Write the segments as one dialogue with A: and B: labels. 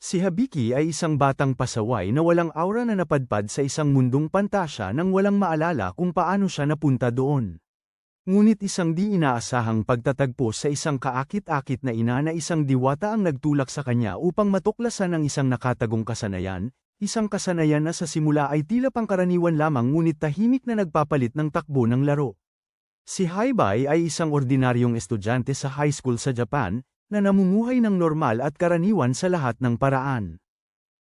A: Si Habiki ay isang batang pasaway na walang aura na napadpad sa isang mundong pantasya nang walang maalala kung paano siya napunta doon. Ngunit isang di inaasahang pagtatagpo sa isang kaakit-akit na ina na isang diwata ang nagtulak sa kanya upang matuklasan ang isang nakatagong kasanayan, isang kasanayan na sa simula ay tila pangkaraniwan lamang ngunit tahimik na nagpapalit ng takbo ng laro. Si Haibay ay isang ordinaryong estudyante sa high school sa Japan, na namumuhay ng normal at karaniwan sa lahat ng paraan.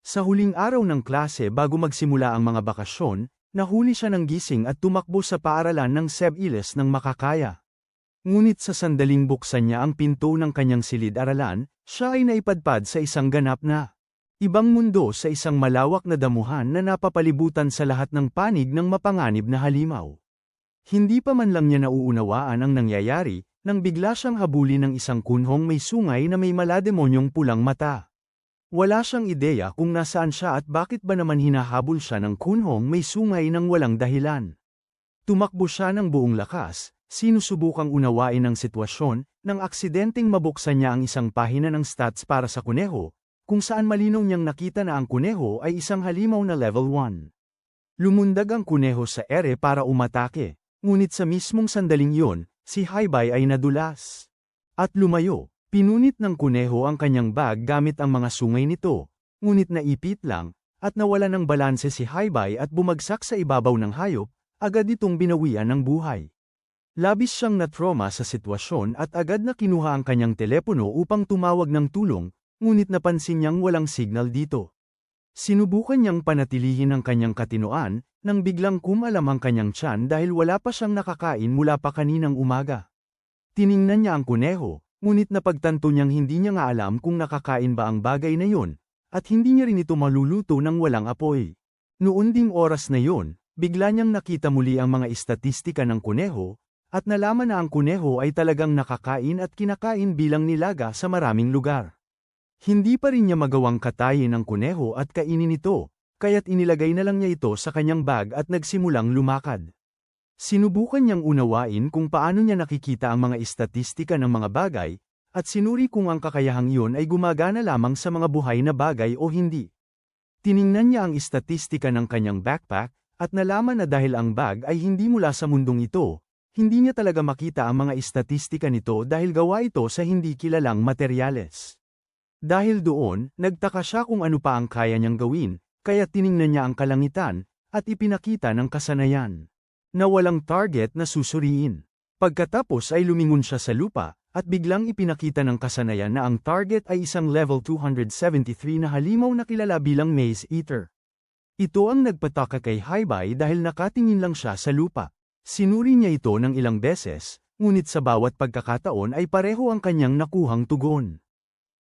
A: Sa huling araw ng klase bago magsimula ang mga bakasyon, nahuli siya ng gising at tumakbo sa paaralan ng SEB-ILES ng makakaya. Ngunit sa sandaling buksan niya ang pinto ng kanyang silid-aralan, siya ay naipadpad sa isang ganap na ibang mundo sa isang malawak na damuhan na napapalibutan sa lahat ng panig ng mapanganib na halimaw. Hindi pa man lang niya nauunawaan ang nangyayari, nang bigla siyang habulin ng isang kunhong may sungay na may malademonyong pulang mata. Wala siyang ideya kung nasaan siya at bakit ba naman hinahabol siya ng kunhong may sungay nang walang dahilan. Tumakbo siya ng buong lakas, sinusubukang unawain ang sitwasyon, nang aksidenteng mabuksan niya ang isang pahina ng stats para sa kuneho, kung saan malinaw niyang nakita na ang kuneho ay isang halimaw na level 1. Lumundag ang kuneho sa ere para umatake, ngunit sa mismong sandaling iyon, si Haibay ay nadulas. At lumayo, pinunit ng kuneho ang kanyang bag gamit ang mga sungay nito, ngunit naipit lang, at nawala ng balanse si Haibay at bumagsak sa ibabaw ng hayop, agad itong binawian ng buhay. Labis siyang na-trauma sa sitwasyon at agad na kinuha ang kanyang telepono upang tumawag ng tulong, ngunit napansin niyang walang signal dito. Sinubukan niyang panatilihin ang kanyang katinoan, nang biglang kumalam ang kanyang tiyan dahil wala pa siyang nakakain mula pa kaninang umaga. Tiningnan niya ang kuneho, ngunit napagtanto niyang hindi niya nga alam kung nakakain ba ang bagay na yun, at hindi niya rin ito maluluto ng walang apoy. Noon ding oras na yun, bigla niyang nakita muli ang mga istatistika ng kuneho, at nalaman na ang kuneho ay talagang nakakain at kinakain bilang nilaga sa maraming lugar. Hindi pa rin niya magawang katayin ang kuneho at kainin ito, kaya't inilagay na lang niya ito sa kanyang bag at nagsimulang lumakad. Sinubukan niyang unawain kung paano niya nakikita ang mga istatistika ng mga bagay, at sinuri kung ang kakayahang iyon ay gumagana lamang sa mga buhay na bagay o hindi. Tiningnan niya ang istatistika ng kanyang backpack, at nalaman na dahil ang bag ay hindi mula sa mundong ito, hindi niya talaga makita ang mga istatistika nito dahil gawa ito sa hindi kilalang materyales. Dahil doon, nagtaka siya kung ano pa ang kaya niyang gawin, kaya tiningnan niya ang kalangitan, at ipinakita ng kasanayan na walang target na susuriin. Pagkatapos ay lumingon siya sa lupa, at biglang ipinakita ng kasanayan na ang target ay isang level 273 na halimaw na kilala bilang Maze Eater. Ito ang nagpataka kay Haibay dahil nakatingin lang siya sa lupa. Sinuri niya ito ng ilang beses, ngunit sa bawat pagkakataon ay pareho ang kanyang nakuhang tugon.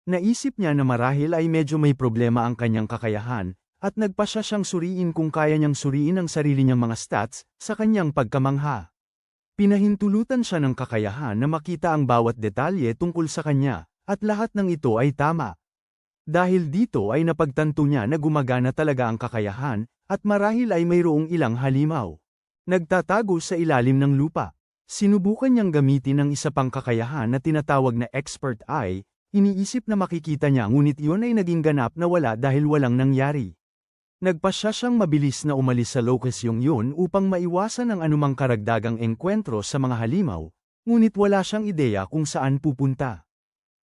A: Naisip niya na marahil ay medyo may problema ang kanyang kakayahan, at nagpasya siyang suriin kung kaya niyang suriin ang sarili niyang mga stats sa kanyang pagkamangha. Pinahintulutan siya ng kakayahan na makita ang bawat detalye tungkol sa kanya, at lahat ng ito ay tama. Dahil dito ay napagtanto niya na gumagana talaga ang kakayahan, at marahil ay mayroong ilang halimaw nagtatago sa ilalim ng lupa. Sinubukan niyang gamitin ang isa pang kakayahan na tinatawag na Expert Eye. Iniisip na makikita niya ngunit iyon ay naging ganap na wala dahil walang nangyari. Nagpasya siyang mabilis na umalis sa lokasyong yun upang maiwasan ang anumang karagdagang engkwentro sa mga halimaw, ngunit wala siyang ideya kung saan pupunta.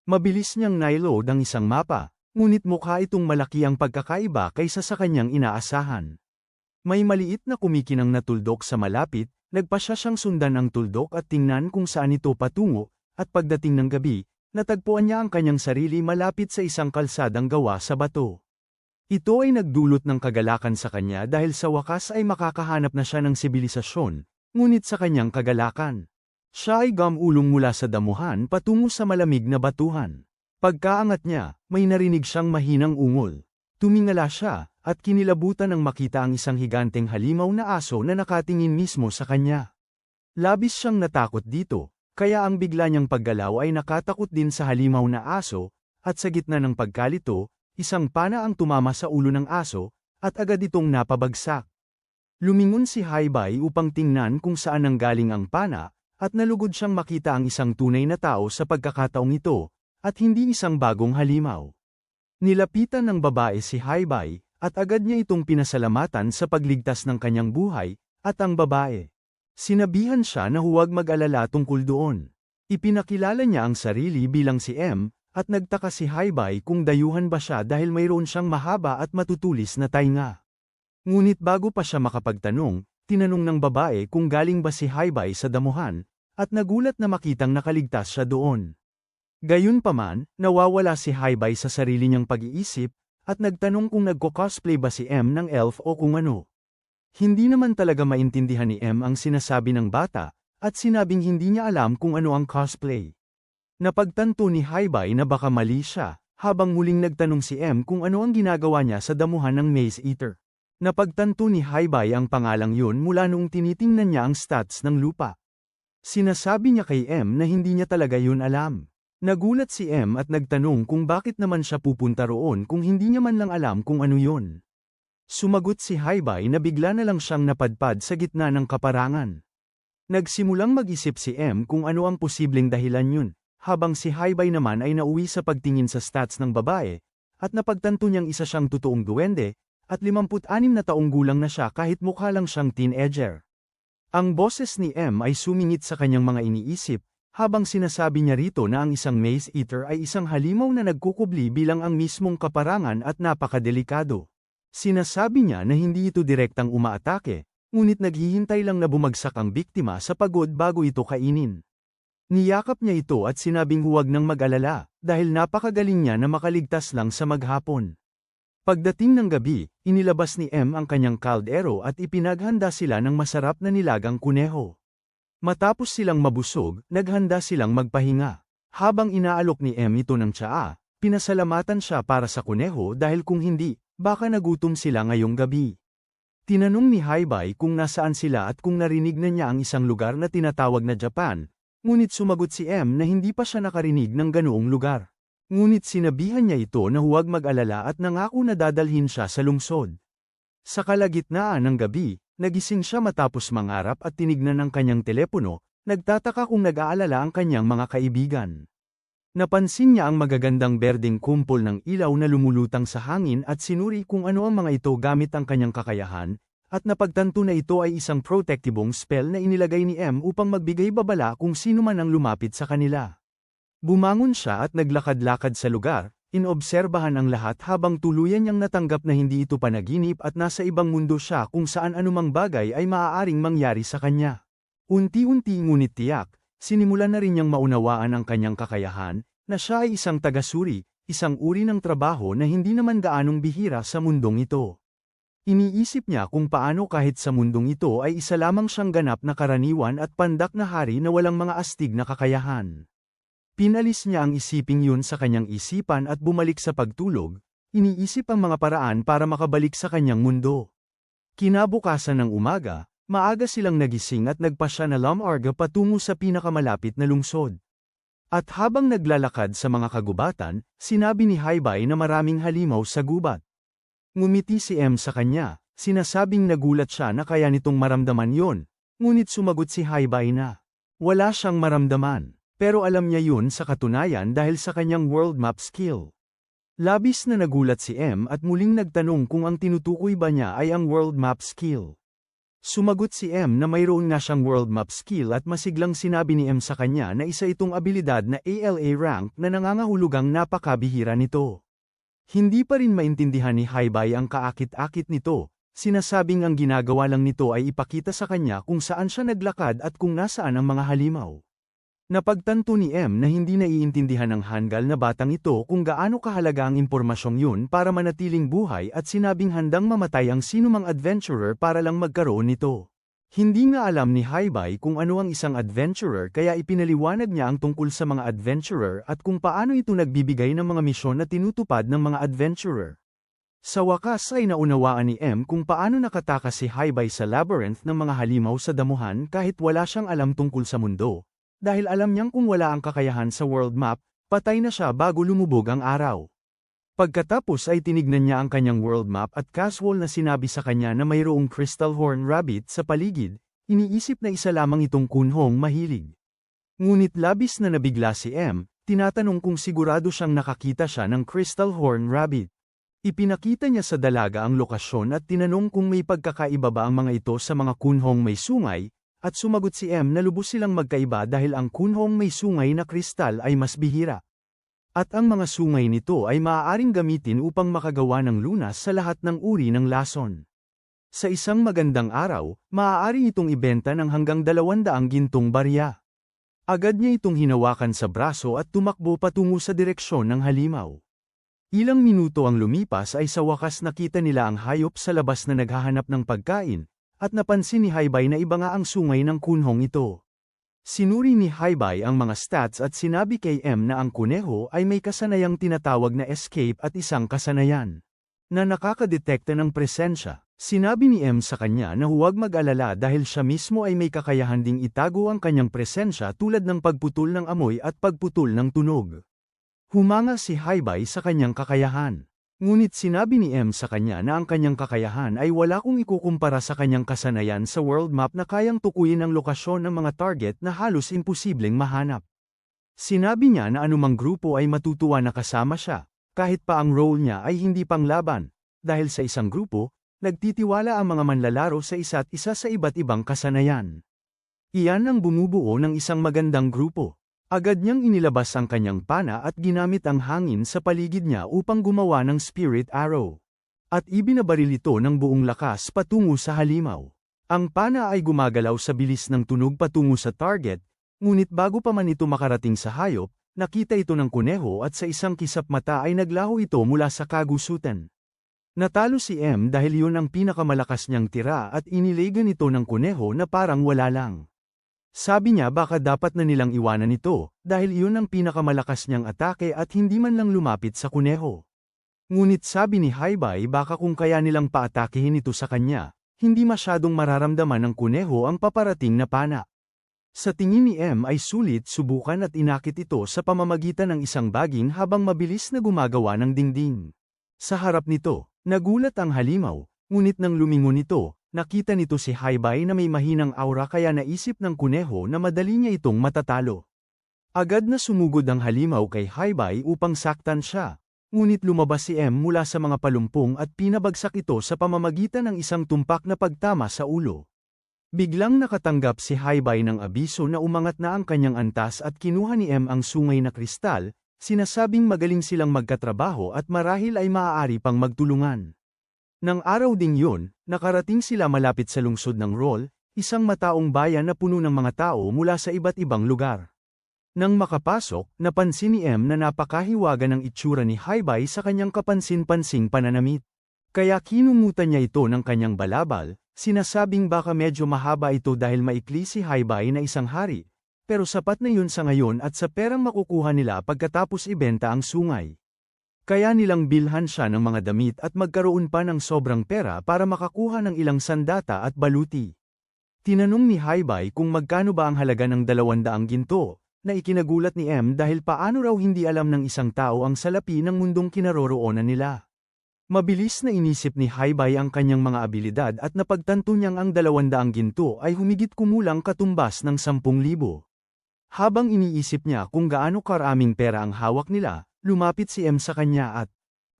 A: Mabilis niyang naiload ang isang mapa, ngunit mukha itong malaki ang pagkakaiba kaysa sa kanyang inaasahan. May maliit na kumikinang na tuldok sa malapit, nagpasya siyang sundan ang tuldok at tingnan kung saan ito patungo, at pagdating ng gabi, natagpuan niya ang kanyang sarili malapit sa isang kalsadang gawa sa bato. Ito ay nagdulot ng kagalakan sa kanya dahil sa wakas ay makakahanap na siya ng sibilisasyon, ngunit sa kanyang kagalakan, siya ay gamulong mula sa damuhan patungo sa malamig na batuhan. Pagkaangat niya, may narinig siyang mahinang ungol. Tumingala siya, at kinilabutan nang makita ang isang higanteng halimaw na aso na nakatingin mismo sa kanya. Labis siyang natakot dito, kaya ang bigla niyang paggalaw ay nakatakot din sa halimaw na aso, at sa gitna ng pagkalito, isang pana ang tumama sa ulo ng aso, at agad itong napabagsak. Lumingon si Haibay upang tingnan kung saan nanggaling ang pana, at nalugod siyang makita ang isang tunay na tao sa pagkakataong ito, at hindi isang bagong halimaw. Nilapitan ng babae si Haibay, at agad niya itong pinasalamatan sa pagligtas ng kanyang buhay, at ang babae. Sinabihan siya na huwag mag-alala tungkol doon. Ipinakilala niya ang sarili bilang si M, at nagtaka si Haibay kung dayuhan ba siya dahil mayroon siyang mahaba at matutulis na tainga. Ngunit bago pa siya makapagtanong, tinanong ng babae kung galing ba si Haibay sa damuhan, at nagulat na makitang nakaligtas siya doon. Gayunpaman, nawawala si Haibay sa sarili niyang pag-iisip, at nagtanong kung nagko-cosplay ba si M ng elf o kung ano. Hindi naman talaga maintindihan ni M ang sinasabi ng bata, at sinabing hindi niya alam kung ano ang cosplay. Napagtanto ni Haibay na baka mali siya, habang muling nagtanong si M kung ano ang ginagawa niya sa damuhan ng Maze Eater. Napagtanto ni Haibay ang pangalang yun mula noong tinitingnan niya ang stats ng lupa. Sinasabi niya kay M na hindi niya talaga yun alam. Nagulat si M at nagtanong kung bakit naman siya pupunta roon kung hindi niya man lang alam kung ano yun. Sumagot si Haibay na bigla na lang siyang napadpad sa gitna ng kaparangan. Nagsimulang mag-isip si M kung ano ang posibleng dahilan yun, habang si Haibay naman ay nauwi sa pagtingin sa stats ng babae, at napagtanto niyang isa siyang totoong duwende, at 56 na taong gulang na siya kahit mukha lang siyang teenager. Ang boses ni M ay sumingit sa kanyang mga iniisip, habang sinasabi niya rito na ang isang Maze Eater ay isang halimaw na nagkukubli bilang ang mismong kaparangan at napakadelikado. Sinasabi niya na hindi ito direktang umaatake, ngunit naghihintay lang na bumagsak ang biktima sa pagod bago ito kainin. Niyakap niya ito at sinabing huwag nang mag-alala, dahil napakagaling niya na makaligtas lang sa maghapon. Pagdating ng gabi, inilabas ni M ang kanyang kaldero at ipinaghanda sila ng masarap na nilagang kuneho. Matapos silang mabusog, naghanda silang magpahinga. Habang inaalok ni M ito ng tsaa, pinasalamatan siya para sa kuneho dahil kung hindi, baka nagutom sila ngayong gabi. Tinanong ni Haibay kung nasaan sila at kung narinig na niya ang isang lugar na tinatawag na Japan, ngunit sumagot si M na hindi pa siya nakarinig ng ganoong lugar. Ngunit sinabihan niya ito na huwag mag-alala at nangako na dadalhin siya sa lungsod. Sa kalagitnaan ng gabi, nagising siya matapos mangarap at tinignan ang kanyang telepono, nagtataka kung nag-aalala ang kanyang mga kaibigan. Napansin niya ang magagandang berdeng kumpol ng ilaw na lumulutang sa hangin at sinuri kung ano ang mga ito gamit ang kanyang kakayahan, at napagtanto na ito ay isang protektibong spell na inilagay ni M upang magbigay babala kung sino man ang lumapit sa kanila. Bumangon siya at naglakad-lakad sa lugar, inobserbahan ang lahat habang tuluyan niyang natanggap na hindi ito panaginip at nasa ibang mundo siya kung saan anumang bagay ay maaaring mangyari sa kanya. Unti-unti ngunit tiyak, sinimulan na rin niyang maunawaan ang kanyang kakayahan, na siya ay isang tagasuri, isang uri ng trabaho na hindi naman gaanong bihira sa mundong ito. Iniisip niya kung paano kahit sa mundong ito ay isa lamang siyang ganap na karaniwan at pandak na hari na walang mga astig na kakayahan. Pinalis niya ang isiping yun sa kanyang isipan at bumalik sa pagtulog, iniisip ang mga paraan para makabalik sa kanyang mundo. Kinabukasan ng umaga, maaga silang nagising at nagpasya na lumarga patungo sa pinakamalapit na lungsod. At habang naglalakad sa mga kagubatan, sinabi ni Haibay na maraming halimaw sa gubat. Ngumiti si M sa kanya, sinasabing nagulat siya na kaya nitong maramdaman yon, ngunit sumagot si Haibay na wala siyang maramdaman. Pero alam niya yun sa katunayan dahil sa kanyang world map skill. Labis na nagulat si M at muling nagtanong kung ang tinutukoy ba niya ay ang world map skill. Sumagot si M na mayroon nga siyang world map skill at masiglang sinabi ni M sa kanya na isa itong abilidad na ALA rank na nangangahulugang napakabihira nito. Hindi pa rin maintindihan ni Haibay ang kaakit-akit nito, sinasabing ang ginagawa lang nito ay ipakita sa kanya kung saan siya naglakad at kung nasaan ang mga halimaw. Napagtanto ni M na hindi naiintindihan ng hanggal na batang ito kung gaano kahalaga ang impormasyong yun para manatiling buhay at sinabing handang mamatay ang sinumang adventurer para lang magkaroon nito. Hindi nga alam ni Haibay kung ano ang isang adventurer kaya ipinaliwanag niya ang tungkol sa mga adventurer at kung paano ito nagbibigay ng mga misyon na tinutupad ng mga adventurer. Sa wakas ay naunawaan ni M kung paano nakatakas si Haibay sa labyrinth ng mga halimaw sa damuhan kahit wala siyang alam tungkol sa mundo. Dahil alam niyang kung wala ang kakayahan sa world map, patay na siya bago lumubog ang araw. Pagkatapos ay tinignan niya ang kanyang world map at casual na sinabi sa kanya na mayroong crystal horn rabbit sa paligid, iniisip na isa lamang itong kunhong mahilig. Ngunit labis na nabigla si M, Tinatanong kung sigurado siyang nakakita siya ng Crystal Horn Rabbit. Ipinakita niya sa dalaga ang lokasyon at tinanong kung may pagkakaiba ba ang mga ito sa mga kunhong may sungay, at sumagot si M na lubos silang magkaiba dahil ang kunhong may sungay na kristal ay mas bihira. At ang mga sungay nito ay maaaring gamitin upang makagawa ng lunas sa lahat ng uri ng lason. Sa isang magandang araw, maaari itong ibenta ng hanggang 200 gintong barya. Agad niya itong hinawakan sa braso at tumakbo patungo sa direksyon ng halimaw. Ilang minuto ang lumipas ay sa wakas nakita nila ang hayop sa labas na naghahanap ng pagkain, at napansin ni Haibay na iba nga ang sungay ng kunhong ito. Sinuri ni Haibay ang mga stats at sinabi kay M na ang kuneho ay may kasanayang tinatawag na escape at isang kasanayan na nakakadetekta ng presensya. Sinabi ni M sa kanya na huwag mag-alala dahil siya mismo ay may kakayahan ding itago ang kanyang presensya tulad ng pagputol ng amoy at pagputol ng tunog. Humanga si Haibay sa kanyang kakayahan. Ngunit sinabi ni M sa kanya na ang kanyang kakayahan ay wala kung ikukumpara sa kanyang kasanayan sa world map na kayang tukuyin ang lokasyon ng mga target na halos imposibleng mahanap. Sinabi niya na anumang grupo ay matutuwa na kasama siya, kahit pa ang role niya ay hindi panglaban, dahil sa isang grupo, nagtitiwala ang mga manlalaro sa isa't isa sa iba't ibang kasanayan. Iyan ang bumubuo ng isang magandang grupo. Agad niyang inilabas ang kanyang pana at ginamit ang hangin sa paligid niya upang gumawa ng spirit arrow. At ibinabaril ito ng buong lakas patungo sa halimaw. Ang pana ay gumagalaw sa bilis ng tunog patungo sa target, ngunit bago pa man ito makarating sa hayop, nakita ito ng kuneho at sa isang kisap mata ay naglaho ito mula sa kagusutan. Natalo si M dahil yun ang pinakamalakas niyang tira at inilegan ito ng kuneho na parang wala lang. Sabi niya baka dapat na nilang iwanan ito, dahil iyon ang pinakamalakas niyang atake at hindi man lang lumapit sa kuneho. Ngunit sabi ni Haibay baka kung kaya nilang paatakihin ito sa kanya, hindi masyadong mararamdaman ng kuneho ang paparating na pana. Sa tingin ni M ay sulit subukan at inakit ito sa pamamagitan ng isang baging habang mabilis na gumagawa ng dingding. Sa harap nito, nagulat ang halimaw, ngunit nang lumingon ito, nakita nito si Haibay na may mahinang aura kaya naisip ng kuneho na madali niya itong matatalo. Agad na sumugod ang halimaw kay Haibay upang saktan siya, ngunit lumabas si M mula sa mga palumpong at pinabagsak ito sa pamamagitan ng isang tumpak na pagtama sa ulo. Biglang nakatanggap si Haibay ng abiso na umangat na ang kanyang antas at kinuha ni M ang sungay na kristal, sinasabing magaling silang magkatrabaho at marahil ay maaari pang magtulungan. Nang araw ding yun, nakarating sila malapit sa lungsod ng Roll, isang mataong bayan na puno ng mga tao mula sa iba't ibang lugar. Nang makapasok, napansin ni M na napakahiwaga ng itsura ni Haibay sa kanyang kapansin-pansing pananamit. Kaya kinumutan niya ito ng kanyang balabal, sinasabing baka medyo mahaba ito dahil maikli si Haibay na isang hari, pero sapat na yun sa ngayon at sa perang makukuha nila pagkatapos ibenta ang sungay. Kaya nilang bilhan siya ng mga damit at magkaroon pa ng sobrang pera para makakuha ng ilang sandata at baluti. Tinanong ni Haibay kung magkano ba ang halaga ng 200 ginto, na ikinagulat ni M dahil paano raw hindi alam ng isang tao ang salapi ng mundong kinaroroonan nila. Mabilis na inisip ni Haibay ang kanyang mga abilidad at napagtanto niyang ang 200 ginto ay humigit kumulang katumbas ng 10,000. Habang iniisip niya kung gaano karaming pera ang hawak nila, lumapit si M sa kanya at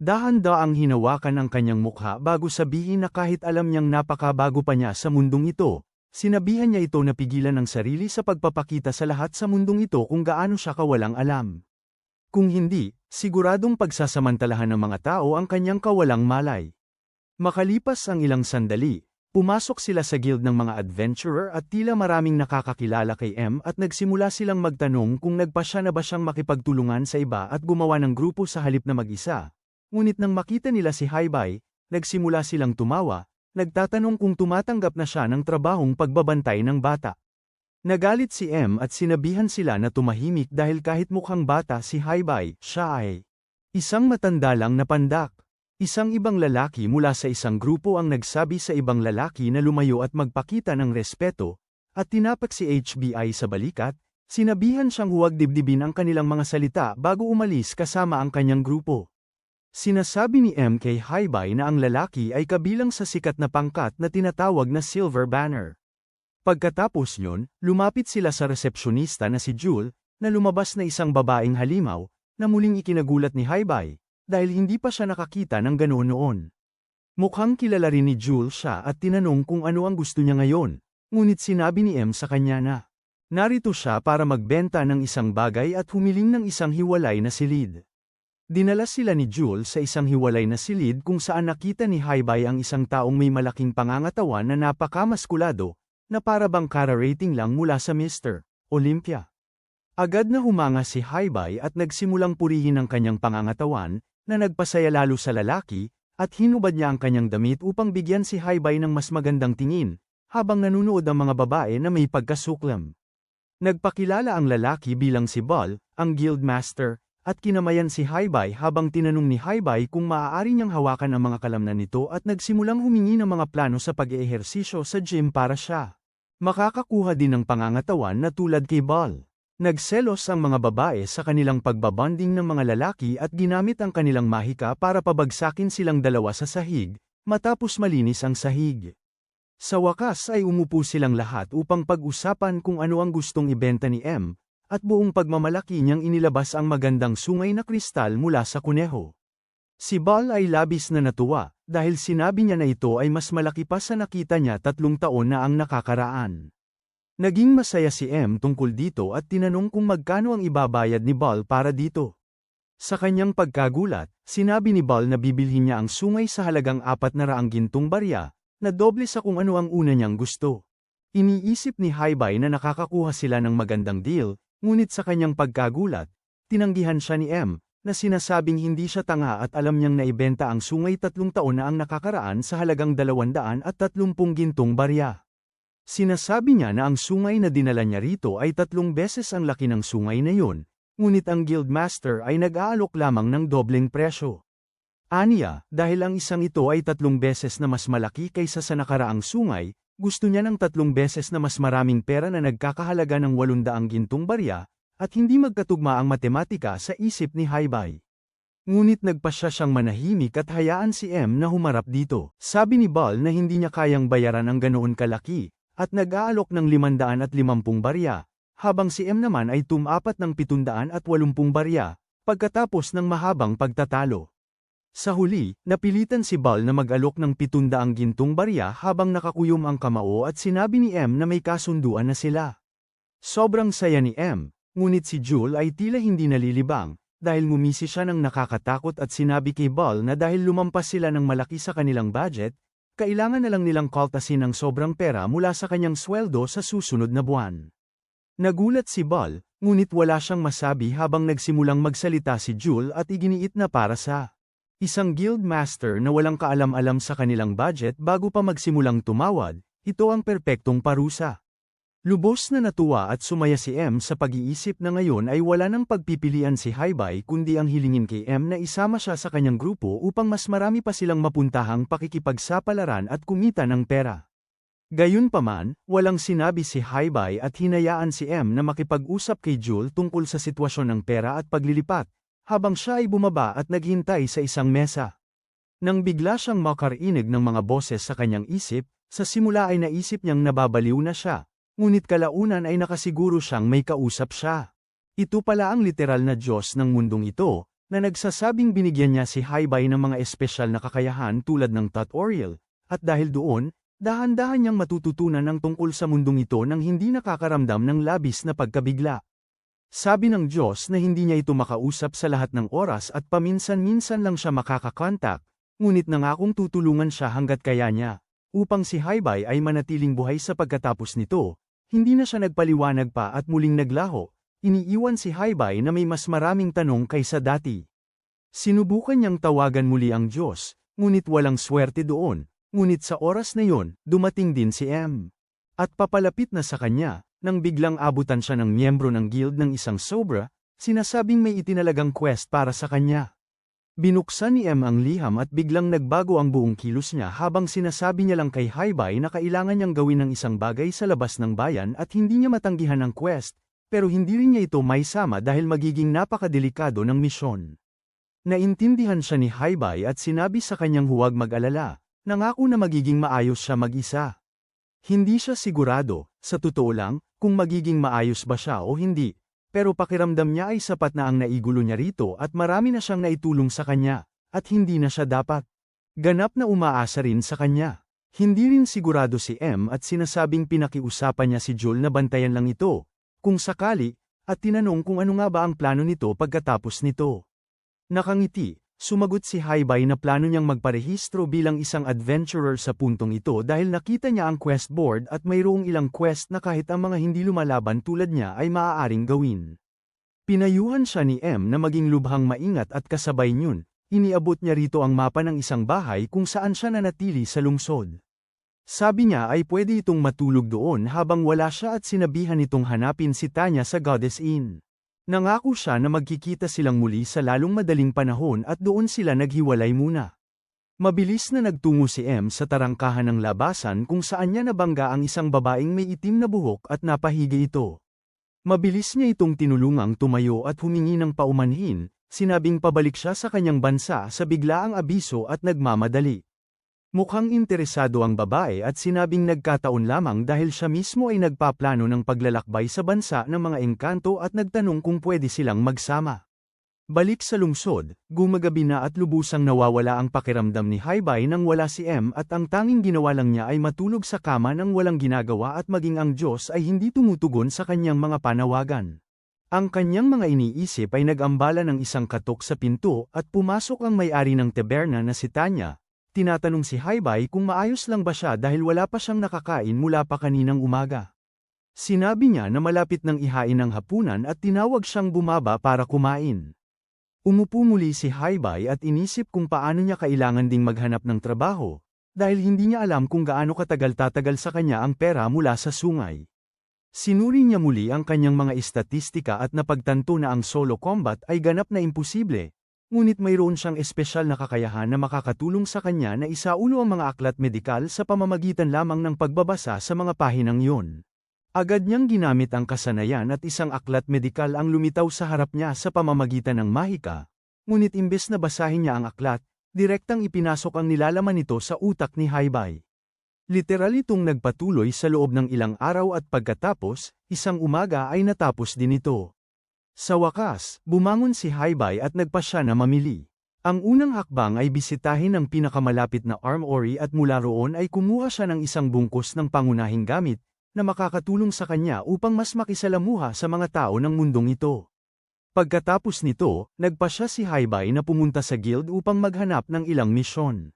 A: dahan-daang hinawakan ang kanyang mukha bago sabihin na kahit alam niyang napakabago pa niya sa mundong ito, sinabihan niya ito na pigilan ang sarili sa pagpapakita sa lahat sa mundong ito kung gaano siya kawalang alam. Kung hindi, siguradong pagsasamantalahan ng mga tao ang kanyang kawalang malay. Makalipas ang ilang sandali, pumasok sila sa guild ng mga adventurer at tila maraming nakakakilala kay M at nagsimula silang magtanong kung nagpasya na ba siyang makipagtulungan sa iba at gumawa ng grupo sa halip na mag-isa. Ngunit nang makita nila si Haibay, nagsimula silang tumawa, nagtatanong kung tumatanggap na siya ng trabahong pagbabantay ng bata. Nagalit si M at sinabihan sila na tumahimik dahil kahit mukhang bata si Haibay, siya ay isang matanda lang na pandak. Isang ibang lalaki mula sa isang grupo ang nagsabi sa ibang lalaki na lumayo at magpakita ng respeto, at tinapak si HBI sa balikat, sinabihan siyang huwag dibdibin ang kanilang mga salita bago umalis kasama ang kanyang grupo. Sinasabi ni M kay Haibay na ang lalaki ay kabilang sa sikat na pangkat na tinatawag na Silver Banner. Pagkatapos nyon, lumapit sila sa resepsyonista na si Jewel, na lumabas na isang babaeng halimaw, na muling ikinagulat ni Haibay, dahil hindi pa siya nakakita ng ganoon noon. Mukhang kilala rin ni Jules siya at tinanong kung ano ang gusto niya ngayon, ngunit sinabi ni M sa kanya na narito siya para magbenta ng isang bagay at humiling ng isang hiwalay na silid. Dinala sila ni Jules sa isang hiwalay na silid kung saan nakita ni Haibay ang isang taong may malaking pangangatawan na napakamaskulado, na para bang kara-rating lang mula sa Mr. Olympia. Agad na humanga si Haibay at nagsimulang purihin ang kanyang pangangatawan, na nagpasaya lalo sa lalaki, at hinubad niya ang kanyang damit upang bigyan si Haibay ng mas magandang tingin, habang nanunood ang mga babae na may pagkasuklam. Nagpakilala ang lalaki bilang si Ball, ang guild master, at kinamayan si Haibay habang tinanong ni Haibay kung maaari niyang hawakan ang mga kalamnan nito at nagsimulang humingi ng mga plano sa pag-eehersisyo sa gym para siya makakakuha din ng pangangatawan na tulad kay Ball. Nagselos ang mga babae sa kanilang pagbabonding ng mga lalaki at ginamit ang kanilang mahika para pabagsakin silang dalawa sa sahig, matapos malinis ang sahig. Sa wakas ay umupo silang lahat upang pag-usapan kung ano ang gustong ibenta ni M, at buong pagmamalaki niyang inilabas ang magandang sungay na kristal mula sa kuneho. Si Ball ay labis na natuwa, dahil sinabi niya na ito ay mas malaki pa sa nakita niya 3 taon na ang nakakaraan. Naging masaya si M tungkol dito at tinanong kung magkano ang ibabayad ni Ball para dito. Sa kanyang pagkagulat, sinabi ni Ball na bibilhin niya ang sungay sa halagang 400 gintong barya, na doble sa kung ano ang una niyang gusto. Iniisip ni Haibay na nakakakuha sila ng magandang deal, ngunit sa kanyang pagkagulat, tinanggihan siya ni M, na sinasabing hindi siya tanga at alam niyang naibenta ang sungay 3 taon na ang nakakaraan sa halagang 230 gintong barya. Sinasabi niya na ang sungay na dinala niya rito ay 3 beses ang laki ng sungay na yun, ngunit ang guildmaster ay nag-aalok lamang ng dobleng presyo. Aniya, dahil ang isang ito ay 3 beses na mas malaki kaysa sa nakaraang sungay, gusto niya ng 3 beses na mas maraming pera na nagkakahalaga ng 800 gintong barya, at hindi magkatugma ang matematika sa isip ni Haibay. Ngunit nagpasya siyang manahimik at hayaan si M na humarap dito. Sabi ni Ball na hindi niya kayang bayaran ang ganoon kalaki, at nag-aalok ng 550 barya, habang si M naman ay tumapat ng 780 barya, pagkatapos ng mahabang pagtatalo. Sa huli, napilitan si Ball na mag-alok ng 700 gintong barya habang nakakuyom ang kamao at sinabi ni M na may kasunduan na sila. Sobrang saya ni M, ngunit si Jules ay tila hindi nalilibang, dahil ngumisi siya ng nakakatakot at sinabi kay Ball na dahil lumampas sila ng malaki sa kanilang budget, kailangan na lang nilang kaltasin ang sobrang pera mula sa kanyang sweldo sa susunod na buwan. Nagulat si Ball, ngunit wala siyang masabi habang nagsimulang magsalita si Jules at iginiit na para sa isang guild master na walang kaalam-alam sa kanilang budget bago pa magsimulang tumawad, ito ang perpektong parusa. Lubos na natuwa at sumaya si M sa pag-iisip na ngayon ay wala nang pagpipilian si Haibay kundi ang hilingin kay M na isama siya sa kanyang grupo upang mas marami pa silang mapuntahang pakikipagsapalaran at kumita ng pera. Gayunpaman, walang sinabi si Haibay at hinayaan si M na makipag-usap kay Jules tungkol sa sitwasyon ng pera at paglilipat, habang siya ay bumaba at naghintay sa isang mesa. Nang bigla siyang makarinig ng mga boses sa kanyang isip, sa simula ay naisip niyang nababaliw na siya. Ngunit kalaunan ay nakasiguro siyang may kausap siya. Ito pala ang literal na Diyos ng mundong ito, na nagsasabing binigyan niya si Haibay ng mga espesyal na kakayahan tulad ng tutorial, at dahil doon, dahan-dahan niyang matututunan ang tungkol sa mundong ito nang hindi nakakaramdam ng labis na pagkabigla. Sabi ng Diyos na hindi niya ito makausap sa lahat ng oras at paminsan-minsan lang siya makakakontak, ngunit nangakong tutulungan siya hanggat kaya niya, upang si Haibay ay manatiling buhay sa pagkatapos nito. Hindi na siya nagpaliwanag pa at muling naglaho, iniiwan si Haibay na may mas maraming tanong kaysa dati. Sinubukan niyang tawagan muli ang Diyos, ngunit walang swerte doon, ngunit sa oras na yon, dumating din si M. At papalapit na sa kanya, nang biglang abutan siya ng miyembro ng guild ng isang sobra, sinasabing may itinalagang quest para sa kanya. Binuksan ni M ang liham at biglang nagbago ang buong kilos niya habang sinasabi niya lang kay Haibay na kailangan niyang gawin ng isang bagay sa labas ng bayan at hindi niya matanggihan ang quest, pero hindi rin niya ito maisama dahil magiging napakadelikado ng misyon. Naintindihan siya ni Haibay at sinabi sa kanyang huwag mag-alala, nangako na magiging maayos siya mag-isa. Hindi siya sigurado, sa totoo lang, kung magiging maayos ba siya o hindi, pero pakiramdam niya ay sapat na ang naigulo niya rito at marami na siyang naitulong sa kanya, at hindi na siya dapat ganap na umaasa rin sa kanya. Hindi rin sigurado si M at sinasabing pinakiusapan niya si Jul na bantayan lang ito, kung sakali, at tinanong kung ano nga ba ang plano nito pagkatapos nito. Nakangiti, sumagot si Haibay na plano niyang magparehistro bilang isang adventurer sa puntong ito dahil nakita niya ang quest board at mayroong ilang quest na kahit ang mga hindi lumalaban tulad niya ay maaaring gawin. Pinayuhan siya ni M na maging lubhang maingat at kasabay niyon. Iniabot niya rito ang mapa ng isang bahay kung saan siya nanatili sa lungsod. Sabi niya ay pwede itong matulog doon habang wala siya at sinabihan itong hanapin si Tanya sa Goddess Inn. Nangako siya na magkikita silang muli sa lalong madaling panahon at doon sila naghiwalay muna. Mabilis na nagtungo si M sa tarangkahan ng labasan kung saan niya nabangga ang isang babaeng may itim na buhok at napahiga ito. Mabilis niya itong tinulungang tumayo at humingi ng paumanhin. Sinabing pabalik siya sa kanyang bansa sa biglaang abiso at nagmamadali. Mukhang interesado ang babae at sinabing nagkataon lamang dahil siya mismo ay nagpaplano ng paglalakbay sa bansa ng mga engkanto at nagtanong kung pwede silang magsama. Balik sa lungsod, gumagabi na at lubusang nawawala ang pakiramdam ni Haibay nang wala si M at ang tanging ginawa lang niya ay matulog sa kama nang walang ginagawa at maging ang Diyos ay hindi tumutugon sa kanyang mga panawagan. Ang kanyang mga iniisip ay nag-ambala ng isang katok sa pinto at pumasok ang may-ari ng taberna na si Tanya. Tinatanong si Haibay kung maayos lang ba siya dahil wala pa siyang nakakain mula pa kaninang umaga. Sinabi niya na malapit nang ihain ang hapunan at tinawag siyang bumaba para kumain. Umupo muli si Haibay at inisip kung paano niya kailangan ding maghanap ng trabaho, dahil hindi niya alam kung gaano katagal-tatagal sa kanya ang pera mula sa sungay. Sinuri niya muli ang kanyang mga istatistika at napagtanto na ang solo combat ay ganap na imposible, ngunit mayroon siyang espesyal na kakayahan na makakatulong sa kanya na isaulo ang mga aklat medikal sa pamamagitan lamang ng pagbabasa sa mga pahinang iyon. Agad niyang ginamit ang kasanayan at isang aklat medikal ang lumitaw sa harap niya sa pamamagitan ng mahika, ngunit imbes na basahin niya ang aklat, direktang ipinasok ang nilalaman nito sa utak ni Haibay. Literal itong nagpatuloy sa loob ng ilang araw at pagkatapos, isang umaga ay natapos din ito. Sa wakas, bumangon si Haibay at nagpasya na mamili. Ang unang hakbang ay bisitahin ang pinakamalapit na armory at mula roon ay kumuha siya ng isang bungkus ng pangunahing gamit, na makakatulong sa kanya upang mas makisalamuha sa mga tao ng mundong ito. Pagkatapos nito, nagpasya si Haibay na pumunta sa guild upang maghanap ng ilang misyon.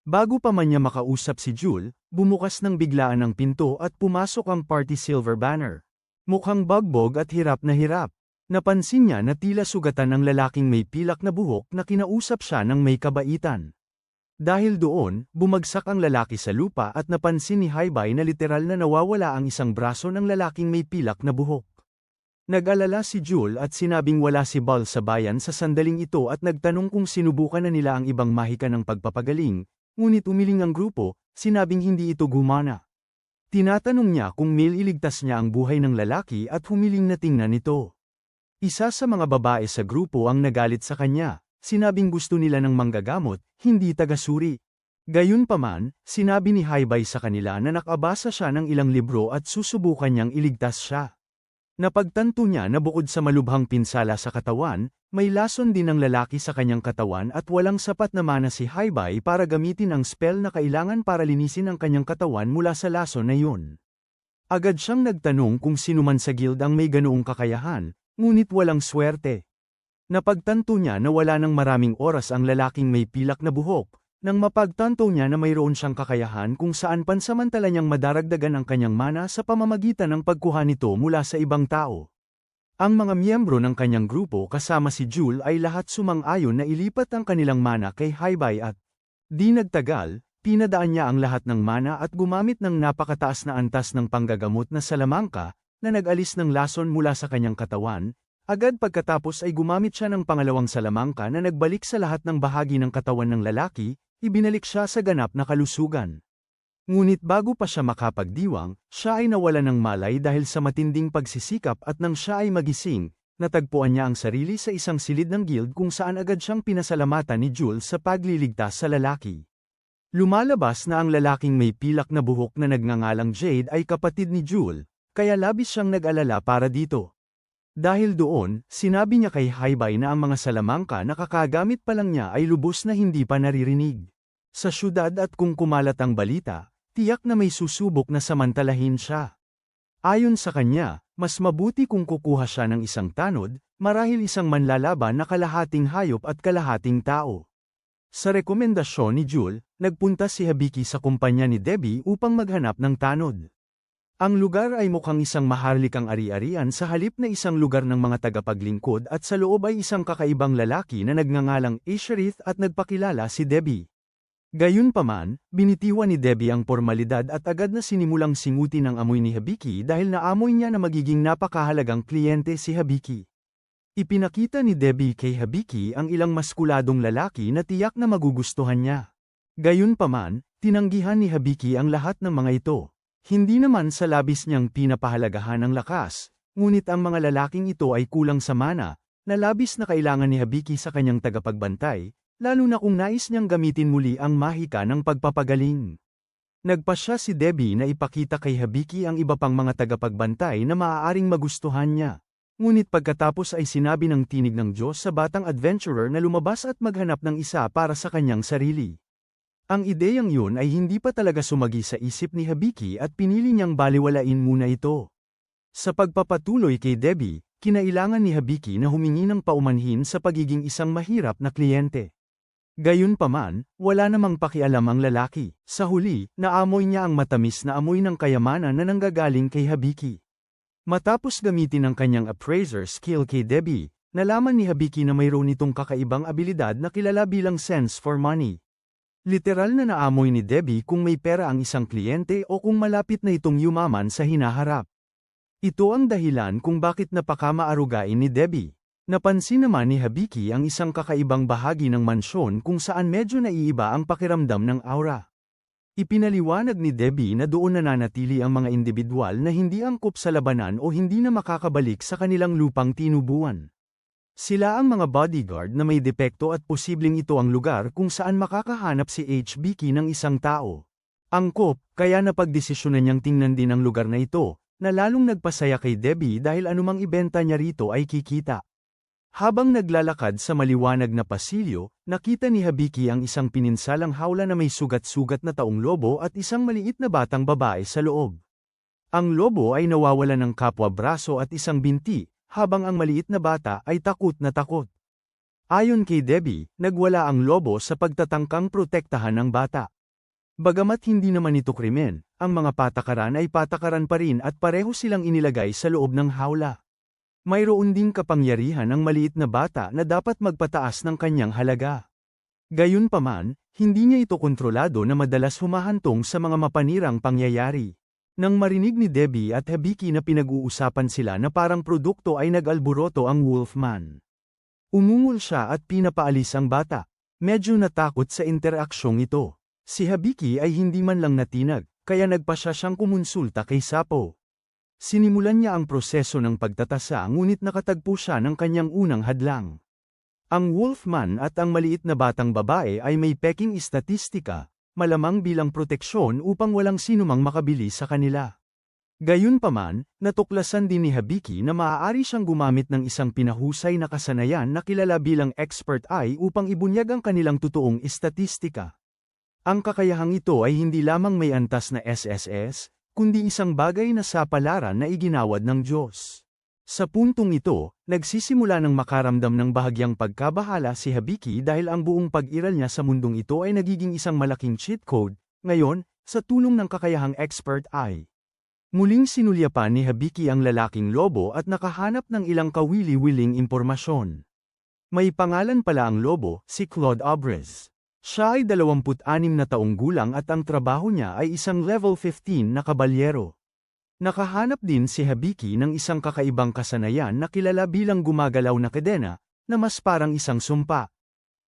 A: Bago pa man niya makausap si Jul, bumukas ng biglaan ang pinto at pumasok ang party silver banner. Mukhang bagbog at hirap na hirap. Napansin niya na tila sugatan ang lalaking may pilak na buhok na kinausap siya ng may kabaitan. Dahil doon, bumagsak ang lalaki sa lupa at napansin ni Haibay na literal na nawawala ang isang braso ng lalaking may pilak na buhok. Nag-alala si Jul at sinabing wala si Bal sa bayan sa sandaling ito at nagtanong kung sinubukan na nila ang ibang mahika ng pagpapagaling. Ngunit umiling ang grupo, sinabing hindi ito gumana. Tinatanong niya kung iligtas niya ang buhay ng lalaki at humiling na tingnan ito. Isa sa mga babae sa grupo ang nagalit sa kanya, sinabing gusto nila ng manggagamot, hindi tagasuri. Gayunpaman, sinabi ni Haibay sa kanila na nakabasa siya ng ilang libro at susubukan niyang iligtas siya. Napagtanto niya na bukod sa malubhang pinsala sa katawan, may lason din ng lalaki sa kanyang katawan at walang sapat na mana si Haibay para gamitin ang spell na kailangan para linisin ang kanyang katawan mula sa lason na yun. Agad siyang nagtanong kung sino man sa guild ang may ganoong kakayahan, ngunit walang swerte. Napagtanto niya na wala ng maraming oras ang lalaking may pilak na buhok, nang mapagtanto niya na mayroon siyang kakayahan kung saan pansamantala niyang madaragdagan ang kanyang mana sa pamamagitan ng pagkuha nito mula sa ibang tao. Ang mga miyembro ng kanyang grupo kasama si Jul ay lahat sumang-ayon na ilipat ang kanilang mana kay Haibay at di nagtagal, pinadaan niya ang lahat ng mana at gumamit ng napakataas na antas ng panggagamot na salamangka na nag-alis ng lason mula sa kanyang katawan. Agad pagkatapos ay gumamit siya ng pangalawang salamangka na nagbalik sa lahat ng bahagi ng katawan ng lalaki, ibinalik siya sa ganap na kalusugan. Ngunit bago pa siya makapagdiwang, siya ay nawala ng malay dahil sa matinding pagsisikap at nang siya ay magising, natagpuan niya ang sarili sa isang silid ng guild kung saan agad siyang pinasalamatan ni Jules sa pagliligtas sa lalaki. Lumalabas na ang lalaking may pilak na buhok na nagngangalang Jade ay kapatid ni Jule, kaya labis siyang nag-alala para dito. Dahil doon, sinabi niya kay Haibay na ang mga salamangka na kakagamit pa lang niya ay lubos na hindi pa naririnig. Sa syudad at kung kumalat ang balita, tiyak na may susubok na samantalahin siya. Ayon sa kanya, mas mabuti kung kukuha siya ng isang tanod, marahil isang manlalaban na kalahating hayop at kalahating tao. Sa rekomendasyon ni Jule, nagpunta si Hibiki sa kumpanya ni Debbie upang maghanap ng tanod. Ang lugar ay mukhang isang maharlikang ari-arian sa halip na isang lugar ng mga tagapaglingkod at sa loob ay isang kakaibang lalaki na nagngangalang Asherith at nagpakilala si Debbie. Gayunpaman, binitiwan ni Debbie ang pormalidad at agad na sinimulang singutin ang amoy ni Hibiki dahil naamoy niya na magiging napakahalagang kliyente si Hibiki. Ipinakita ni Debbie kay Hibiki ang ilang maskuladong lalaki na tiyak na magugustuhan niya. Gayunpaman, tinanggihan ni Hibiki ang lahat ng mga ito. Hindi naman sa labis niyang pinapahalagahan ang lakas, ngunit ang mga lalaking ito ay kulang sa mana, na labis na kailangan ni Hibiki sa kanyang tagapagbantay, lalo na kung nais niyang gamitin muli ang mahika ng pagpapagaling. Nagpasya si Debbie na ipakita kay Hibiki ang iba pang mga tagapagbantay na maaaring magustuhan niya. Ngunit pagkatapos ay sinabi ng tinig ng Diyos sa batang adventurer na lumabas at maghanap ng isa para sa kanyang sarili. Ang ideyang yun ay hindi pa talaga sumagi sa isip ni Hibiki at pinili niyang baliwalain muna ito. Sa pagpapatuloy kay Debbie, kinailangan ni Hibiki na humingi ng paumanhin sa pagiging isang mahirap na kliyente. Gayunpaman, wala namang pakialam ang lalaki. Sa huli, naamoy niya ang matamis na amoy ng kayamanan na nanggagaling kay Hibiki. Matapos gamitin ang kanyang appraiser skill kay Debbie, nalaman ni Hibiki na mayroon itong kakaibang abilidad na kilala bilang sense for money. Literal na naamoy ni Debbie kung may pera ang isang kliyente o kung malapit na itong yumaman sa hinaharap. Ito ang dahilan kung bakit napakamaarugain ni Debbie. Napansin naman ni Hibiki ang isang kakaibang bahagi ng mansyon kung saan medyo naiiba ang pakiramdam ng aura. Ipinaliwanag ni Debbie na doon nananatili ang mga indibidwal na hindi angkop sa labanan o hindi na makakabalik sa kanilang lupang tinubuan. Sila ang mga bodyguard na may depekto at posibleng ito ang lugar kung saan makakahanap si Hibiki ng isang tao. Angkop, kaya napagdesisyonan niyang tingnan din ang lugar na ito, na lalong nagpasaya kay Debbie dahil anumang ibenta niya rito ay kikita. Habang naglalakad sa maliwanag na pasilyo, nakita ni Hibiki ang isang pininsalang hawla na may sugat-sugat na taong lobo at isang maliit na batang babae sa loob. Ang lobo ay nawawalan ng kapwa braso at isang binti, habang ang maliit na bata ay takot na takot. Ayon kay Debbie, nagwala ang lobo sa pagtatangkang protektahan ng bata. Bagamat hindi naman ito krimen, ang mga patakaran ay patakaran pa rin at pareho silang inilagay sa loob ng hawla. Mayroon ding kapangyarihan ang maliit na bata na dapat magpataas ng kanyang halaga. Gayunpaman, hindi niya ito kontrolado na madalas humahantong sa mga mapanirang pangyayari. Nang marinig ni Debbie at Hibiki na pinag-uusapan sila na parang produkto ay nag-alboroto ang Wolfman. Umungol siya at pinapaalis ang bata. Medyo natakot sa interaksyong ito. Si Hibiki ay hindi man lang natinag, kaya nagpasya siyang kumonsulta kay Sapo. Sinimulan niya ang proseso ng pagtatasa ngunit nakatagpo siya ng kanyang unang hadlang. Ang Wolfman at ang maliit na batang babae ay may peking istatistika, malamang bilang proteksyon upang walang sinumang makabili sa kanila. Gayunpaman, natuklasan din ni Hibiki na maaari siyang gumamit ng isang pinahusay na kasanayan na kilala bilang expert eye upang ibunyag ang kanilang totoong istatistika. Ang kakayahang ito ay hindi lamang may antas na SSS, kundi isang bagay na sapalaran na iginawad ng Diyos. Sa puntong ito, nagsisimula ng makaramdam ng bahagyang pagkabahala si Hibiki dahil ang buong pag-iral niya sa mundong ito ay nagiging isang malaking cheat code, ngayon, sa tulong ng kakayahang expert eye. Muling sinulyapan ni Hibiki ang lalaking lobo at nakahanap ng ilang kawili-wiling impormasyon. May pangalan pala ang lobo, si Claude Abrez. Siya ay 26 na taong gulang at ang trabaho niya ay isang level 15 na kabalyero. Nakahanap din si Hibiki ng isang kakaibang kasanayan na kilala bilang gumagalaw na kadena, na mas parang isang sumpa.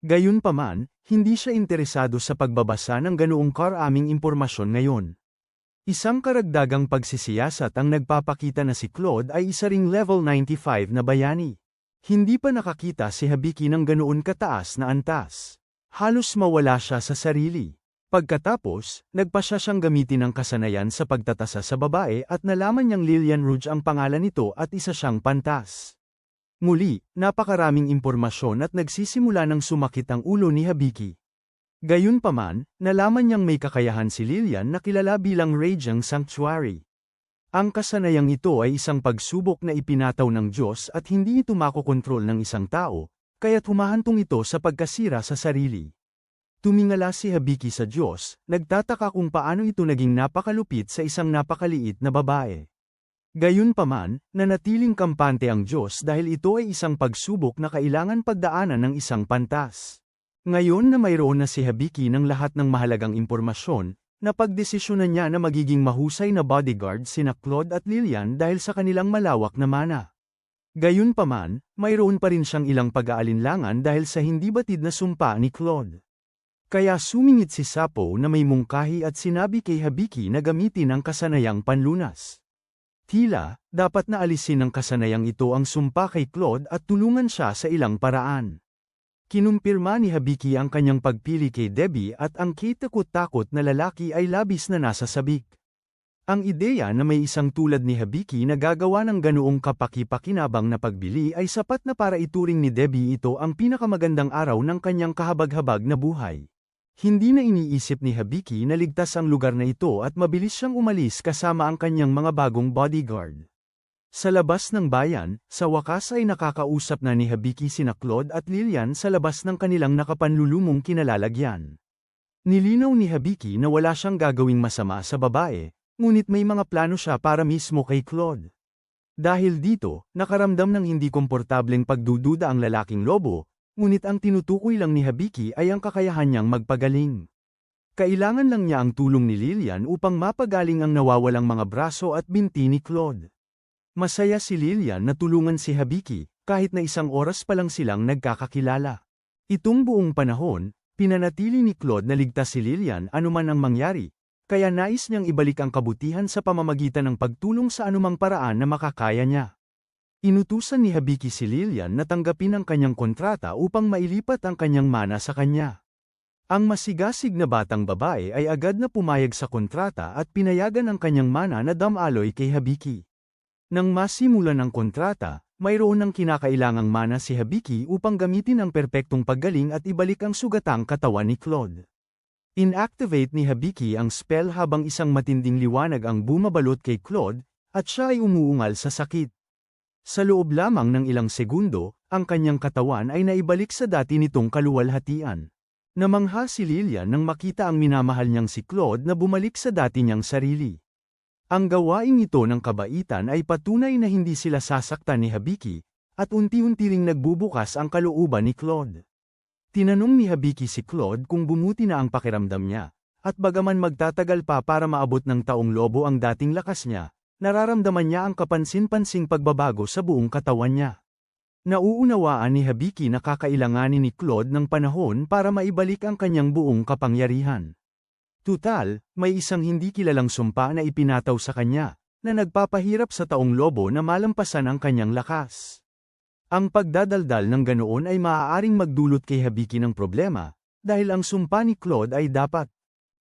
A: Gayunpaman, hindi siya interesado sa pagbabasa ng ganoong karaming impormasyon ngayon. Isang karagdagang pagsisiyasat ang nagpapakita na si Claude ay isa ring level 95 na bayani. Hindi pa nakakita si Hibiki ng ganoon kataas na antas. Halos mawala siya sa sarili. Pagkatapos, nagpa siyang gamitin ang kasanayan sa pagtatasa sa babae at nalaman niyang Lillian Rouge ang pangalan nito at isa siyang pantas. Muli, napakaraming impormasyon at nagsisimula ng sumakit ang ulo ni Hibiki. Gayunpaman, nalaman niyang may kakayahan si Lillian na kilala bilang Raging Sanctuary. Ang kasanayang ito ay isang pagsubok na ipinataw ng Diyos at hindi ito makokontrol ng isang tao, kaya't humahantong ito sa pagkasira sa sarili. Tumingala si Hibiki sa Diyos, nagtataka kung paano ito naging napakalupit sa isang napakaliit na babae. Gayunpaman, nanatiling kampante ang Diyos dahil ito ay isang pagsubok na kailangan pagdaanan ng isang pantas. Ngayon na mayroon na si Hibiki ng lahat ng mahalagang impormasyon, napagdesisyonan niya na magiging mahusay na bodyguard sina Claude at Lillian dahil sa kanilang malawak na mana. Gayunpaman, mayroon pa rin siyang ilang pag-aalinlangan dahil sa hindi batid na sumpa ni Claude. Kaya sumingit si Sapo na may mungkahi at sinabi kay Hibiki na gamitin ang kasanayang panlunas. Tila, dapat na alisin ng kasanayang ito ang sumpa kay Claude at tulungan siya sa ilang paraan. Kinumpirma ni Hibiki ang kanyang pagpili kay Debbie at ang kitakot-takot na lalaki ay labis na nasa sabik. Ang ideya na may isang tulad ni Hibiki na gagawa ng ganoong kapaki-pakinabang na pagbili ay sapat na para ituring ni Debbie ito ang pinakamagandang araw ng kanyang kahabag-habag na buhay. Hindi na iniisip ni Hibiki na ligtas ang lugar na ito at mabilis siyang umalis kasama ang kanyang mga bagong bodyguard. Sa labas ng bayan, sa wakas ay nakakausap na ni Hibiki sina Claude at Lillian sa labas ng kanilang nakapanlulumong kinalalagyan. Nilinaw ni Hibiki na wala siyang gagawing masama sa babae, ngunit may mga plano siya para mismo kay Claude. Dahil dito, nakaramdam ng hindi komportableng pagdududa ang lalaking lobo, ngunit ang tinutukoy lang ni Hibiki ay ang kakayahan niyang magpagaling. Kailangan lang niya ang tulong ni Lillian upang mapagaling ang nawawalang mga braso at binti ni Claude. Masaya si Lillian na tulungan si Hibiki, kahit na isang oras pa lang silang nagkakakilala. Itong buong panahon, pinanatili ni Claude na ligtas si Lillian anuman ang mangyari, kaya nais niyang ibalik ang kabutihan sa pamamagitan ng pagtulong sa anumang paraan na makakaya niya. Inutusan ni Hibiki si Lillian na tanggapin ang kanyang kontrata upang mailipat ang kanyang mana sa kanya. Ang masigasig na batang babae ay agad na pumayag sa kontrata at pinayagan ang kanyang mana na damaloy kay Hibiki. Nang masimulan ang kontrata, mayroon ng kinakailangang mana si Hibiki upang gamitin ang perpektong paggaling at ibalik ang sugatang katawan ni Claude. Inactivate ni Hibiki ang spell habang isang matinding liwanag ang bumabalot kay Claude, at siya ay umuungal sa sakit. Sa loob lamang ng ilang segundo, ang kanyang katawan ay naibalik sa dati nitong kaluwalhatian. Namangha si Lillian nang makita ang minamahal niyang si Claude na bumalik sa dati niyang sarili. Ang gawaing ito ng kabaitan ay patunay na hindi sila sasaktan ni Hibiki, at unti-unti ring nagbubukas ang kalooban ni Claude. Tinanong ni Hibiki si Claude kung bumuti na ang pakiramdam niya, at bagaman magtatagal pa para maabot ng taong lobo ang dating lakas niya, nararamdaman niya ang kapansin-pansing pagbabago sa buong katawan niya. Nauunawaan ni Hibiki na kakailanganin ni Claude ng panahon para maibalik ang kanyang buong kapangyarihan. Tutal, may isang hindi kilalang sumpa na ipinataw sa kanya, na nagpapahirap sa taong lobo na malampasan ang kanyang lakas. Ang pagdadaldal ng ganoon ay maaaring magdulot kay Hibiki ng problema, dahil ang sumpa ni Claude ay dapat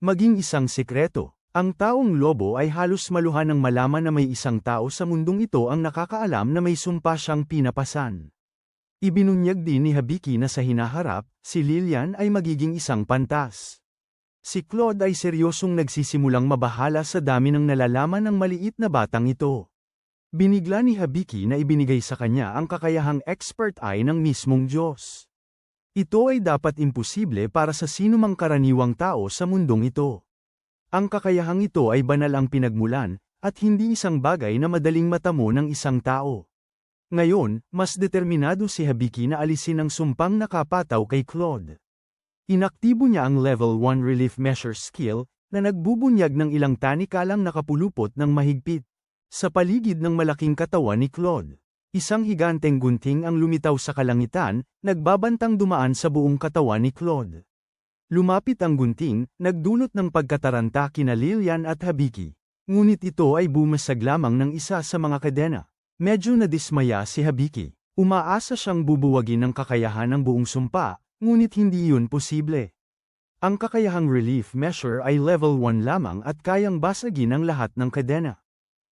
A: maging isang sikreto. Ang taong lobo ay halos maluhan ng malaman na may isang tao sa mundong ito ang nakakaalam na may sumpa siyang pinapasan. Ibinunyag din ni Hibiki na sa hinaharap, si Lillian ay magiging isang pantas. Si Claude ay seryosong nagsisimulang mabahala sa dami ng nalalaman ng maliit na batang ito. Binigla ni Hibiki na ibinigay sa kanya ang kakayahang expert eye ng mismong Diyos. Ito ay dapat imposible para sa sinumang karaniwang tao sa mundong ito. Ang kakayahang ito ay banal ang pinagmulan, at hindi isang bagay na madaling matamo ng isang tao. Ngayon, mas determinado si Hibiki na alisin ang sumpang nakapataw kay Claude. Inaktibo niya ang Level 1 Relief Measure skill, na nagbubunyag ng ilang tanikalang nakapulupot ng mahigpit. Sa paligid ng malaking katawan ni Claude, isang higanteng gunting ang lumitaw sa kalangitan, nagbabantang dumaan sa buong katawan ni Claude. Lumapit ang gunting, nagdulot ng pagkataranta kina Lillian at Hibiki. Ngunit ito ay bumasag lamang ng isa sa mga kadena. Medyo nadismaya si Hibiki. Umaasa siyang bubuwagin ng kakayahan ng buong sumpa, ngunit hindi yun posible. Ang kakayahang relief measure ay level 1 lamang at kayang basagin ang lahat ng kadena.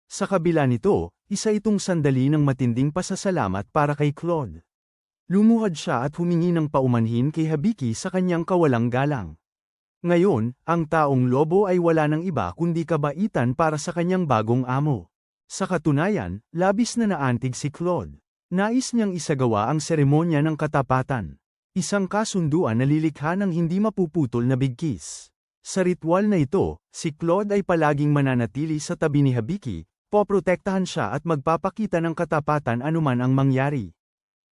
A: Sa kabila nito, isa itong sandali ng matinding pasasalamat para kay Claude. Lumuhad siya at humingi ng paumanhin kay Hibiki sa kanyang kawalang galang. Ngayon, ang taong lobo ay wala ng iba kundi kabaitan para sa kanyang bagong amo. Sa katunayan, labis na naantig si Claude. Nais niyang isagawa ang seremonya ng katapatan. Isang kasunduan na lilikha ng hindi mapuputol na bigkis. Sa ritual na ito, si Claude ay palaging mananatili sa tabi ni Hibiki, poprotektahan siya at magpapakita ng katapatan anuman ang mangyari.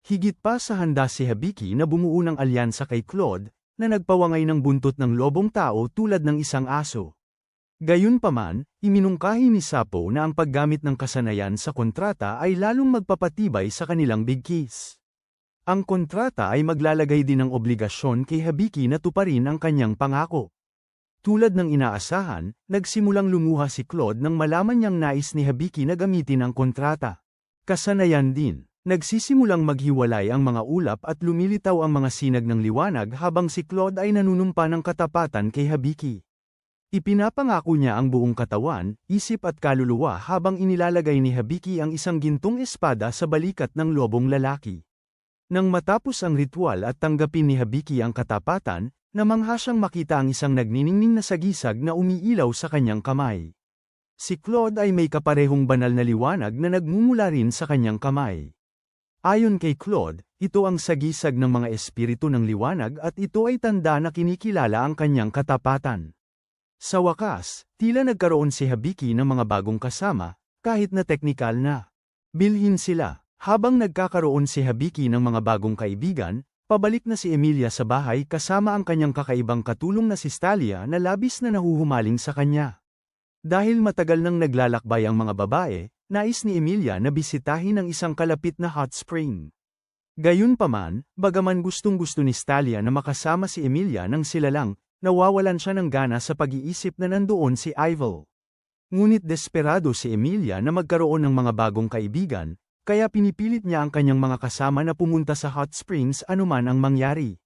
A: Higit pa sa handa si Hibiki na bumuo ng alyansa kay Claude, na nagpawangay ng buntot ng lobong tao tulad ng isang aso. Gayunpaman, iminungkahi ni Sapo na ang paggamit ng kasanayan sa kontrata ay lalong magpapatibay sa kanilang bigkis. Ang kontrata ay maglalagay din ng obligasyon kay Hibiki na tuparin ang kanyang pangako. Tulad ng inaasahan, nagsimulang lumuha si Claude nang malaman niyang nais ni Hibiki na gamitin ang kontrata. Kasanayan din, nagsisimulang maghiwalay ang mga ulap at lumilitaw ang mga sinag ng liwanag habang si Claude ay nanunumpa ng katapatan kay Hibiki. Ipinapangako niya ang buong katawan, isip at kaluluwa habang inilalagay ni Hibiki ang isang gintong espada sa balikat ng lobong lalaki. Nang matapos ang ritual at tanggapin ni Hibiki ang katapatan, namangha siyang makita ang isang nagniningning na sagisag na umiilaw sa kanyang kamay. Si Claude ay may kaparehong banal na liwanag na nagmumula rin sa kanyang kamay. Ayon kay Claude, ito ang sagisag ng mga espiritu ng liwanag at ito ay tanda na kinikilala ang kanyang katapatan. Sa wakas, tila nagkaroon si Hibiki ng mga bagong kasama, kahit na teknikal na. Bilhin sila. Habang nagkakaroon si Hibiki ng mga bagong kaibigan, pabalik na si Emilia sa bahay kasama ang kanyang kakaibang katulong na si Stalia na labis na nahuhumaling sa kanya. Dahil matagal nang naglalakbay ang mga babae, nais ni Emilia na bisitahin ang isang kalapit na hot spring. Gayunpaman, bagaman gustong-gusto ni Stalia na makasama si Emilia nang sila lang, nawawalan siya ng gana sa pag-iisip na nandoon si Ivel. Ngunit desperado si Emilia na magkaroon ng mga bagong kaibigan, kaya pinipilit niya ang kanyang mga kasama na pumunta sa hot springs anuman ang mangyari.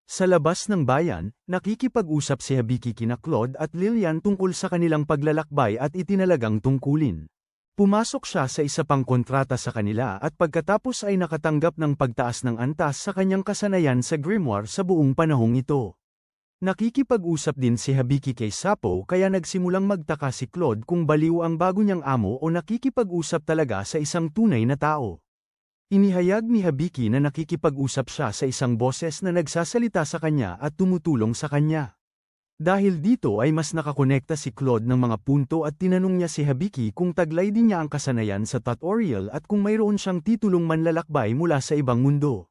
A: Sa labas ng bayan, nakikipag-usap si Hibiki kina Claude at Lillian tungkol sa kanilang paglalakbay at itinalagang tungkulin. Pumasok siya sa isa pang kontrata sa kanila at pagkatapos ay nakatanggap ng pagtaas ng antas sa kanyang kasanayan sa grimoire sa buong panahong ito. Nakikipag-usap din si Hibiki kay Sapo kaya nagsimulang magtaka si Claude kung baliw ang bago niyang amo o nakikipag-usap talaga sa isang tunay na tao. Inihayag ni Hibiki na nakikipag-usap siya sa isang boses na nagsasalita sa kanya at tumutulong sa kanya. Dahil dito ay mas nakakonekta si Claude ng mga punto at tinanong niya si Hibiki kung taglay din niya ang kasanayan sa tutorial at kung mayroon siyang titulong manlalakbay mula sa ibang mundo.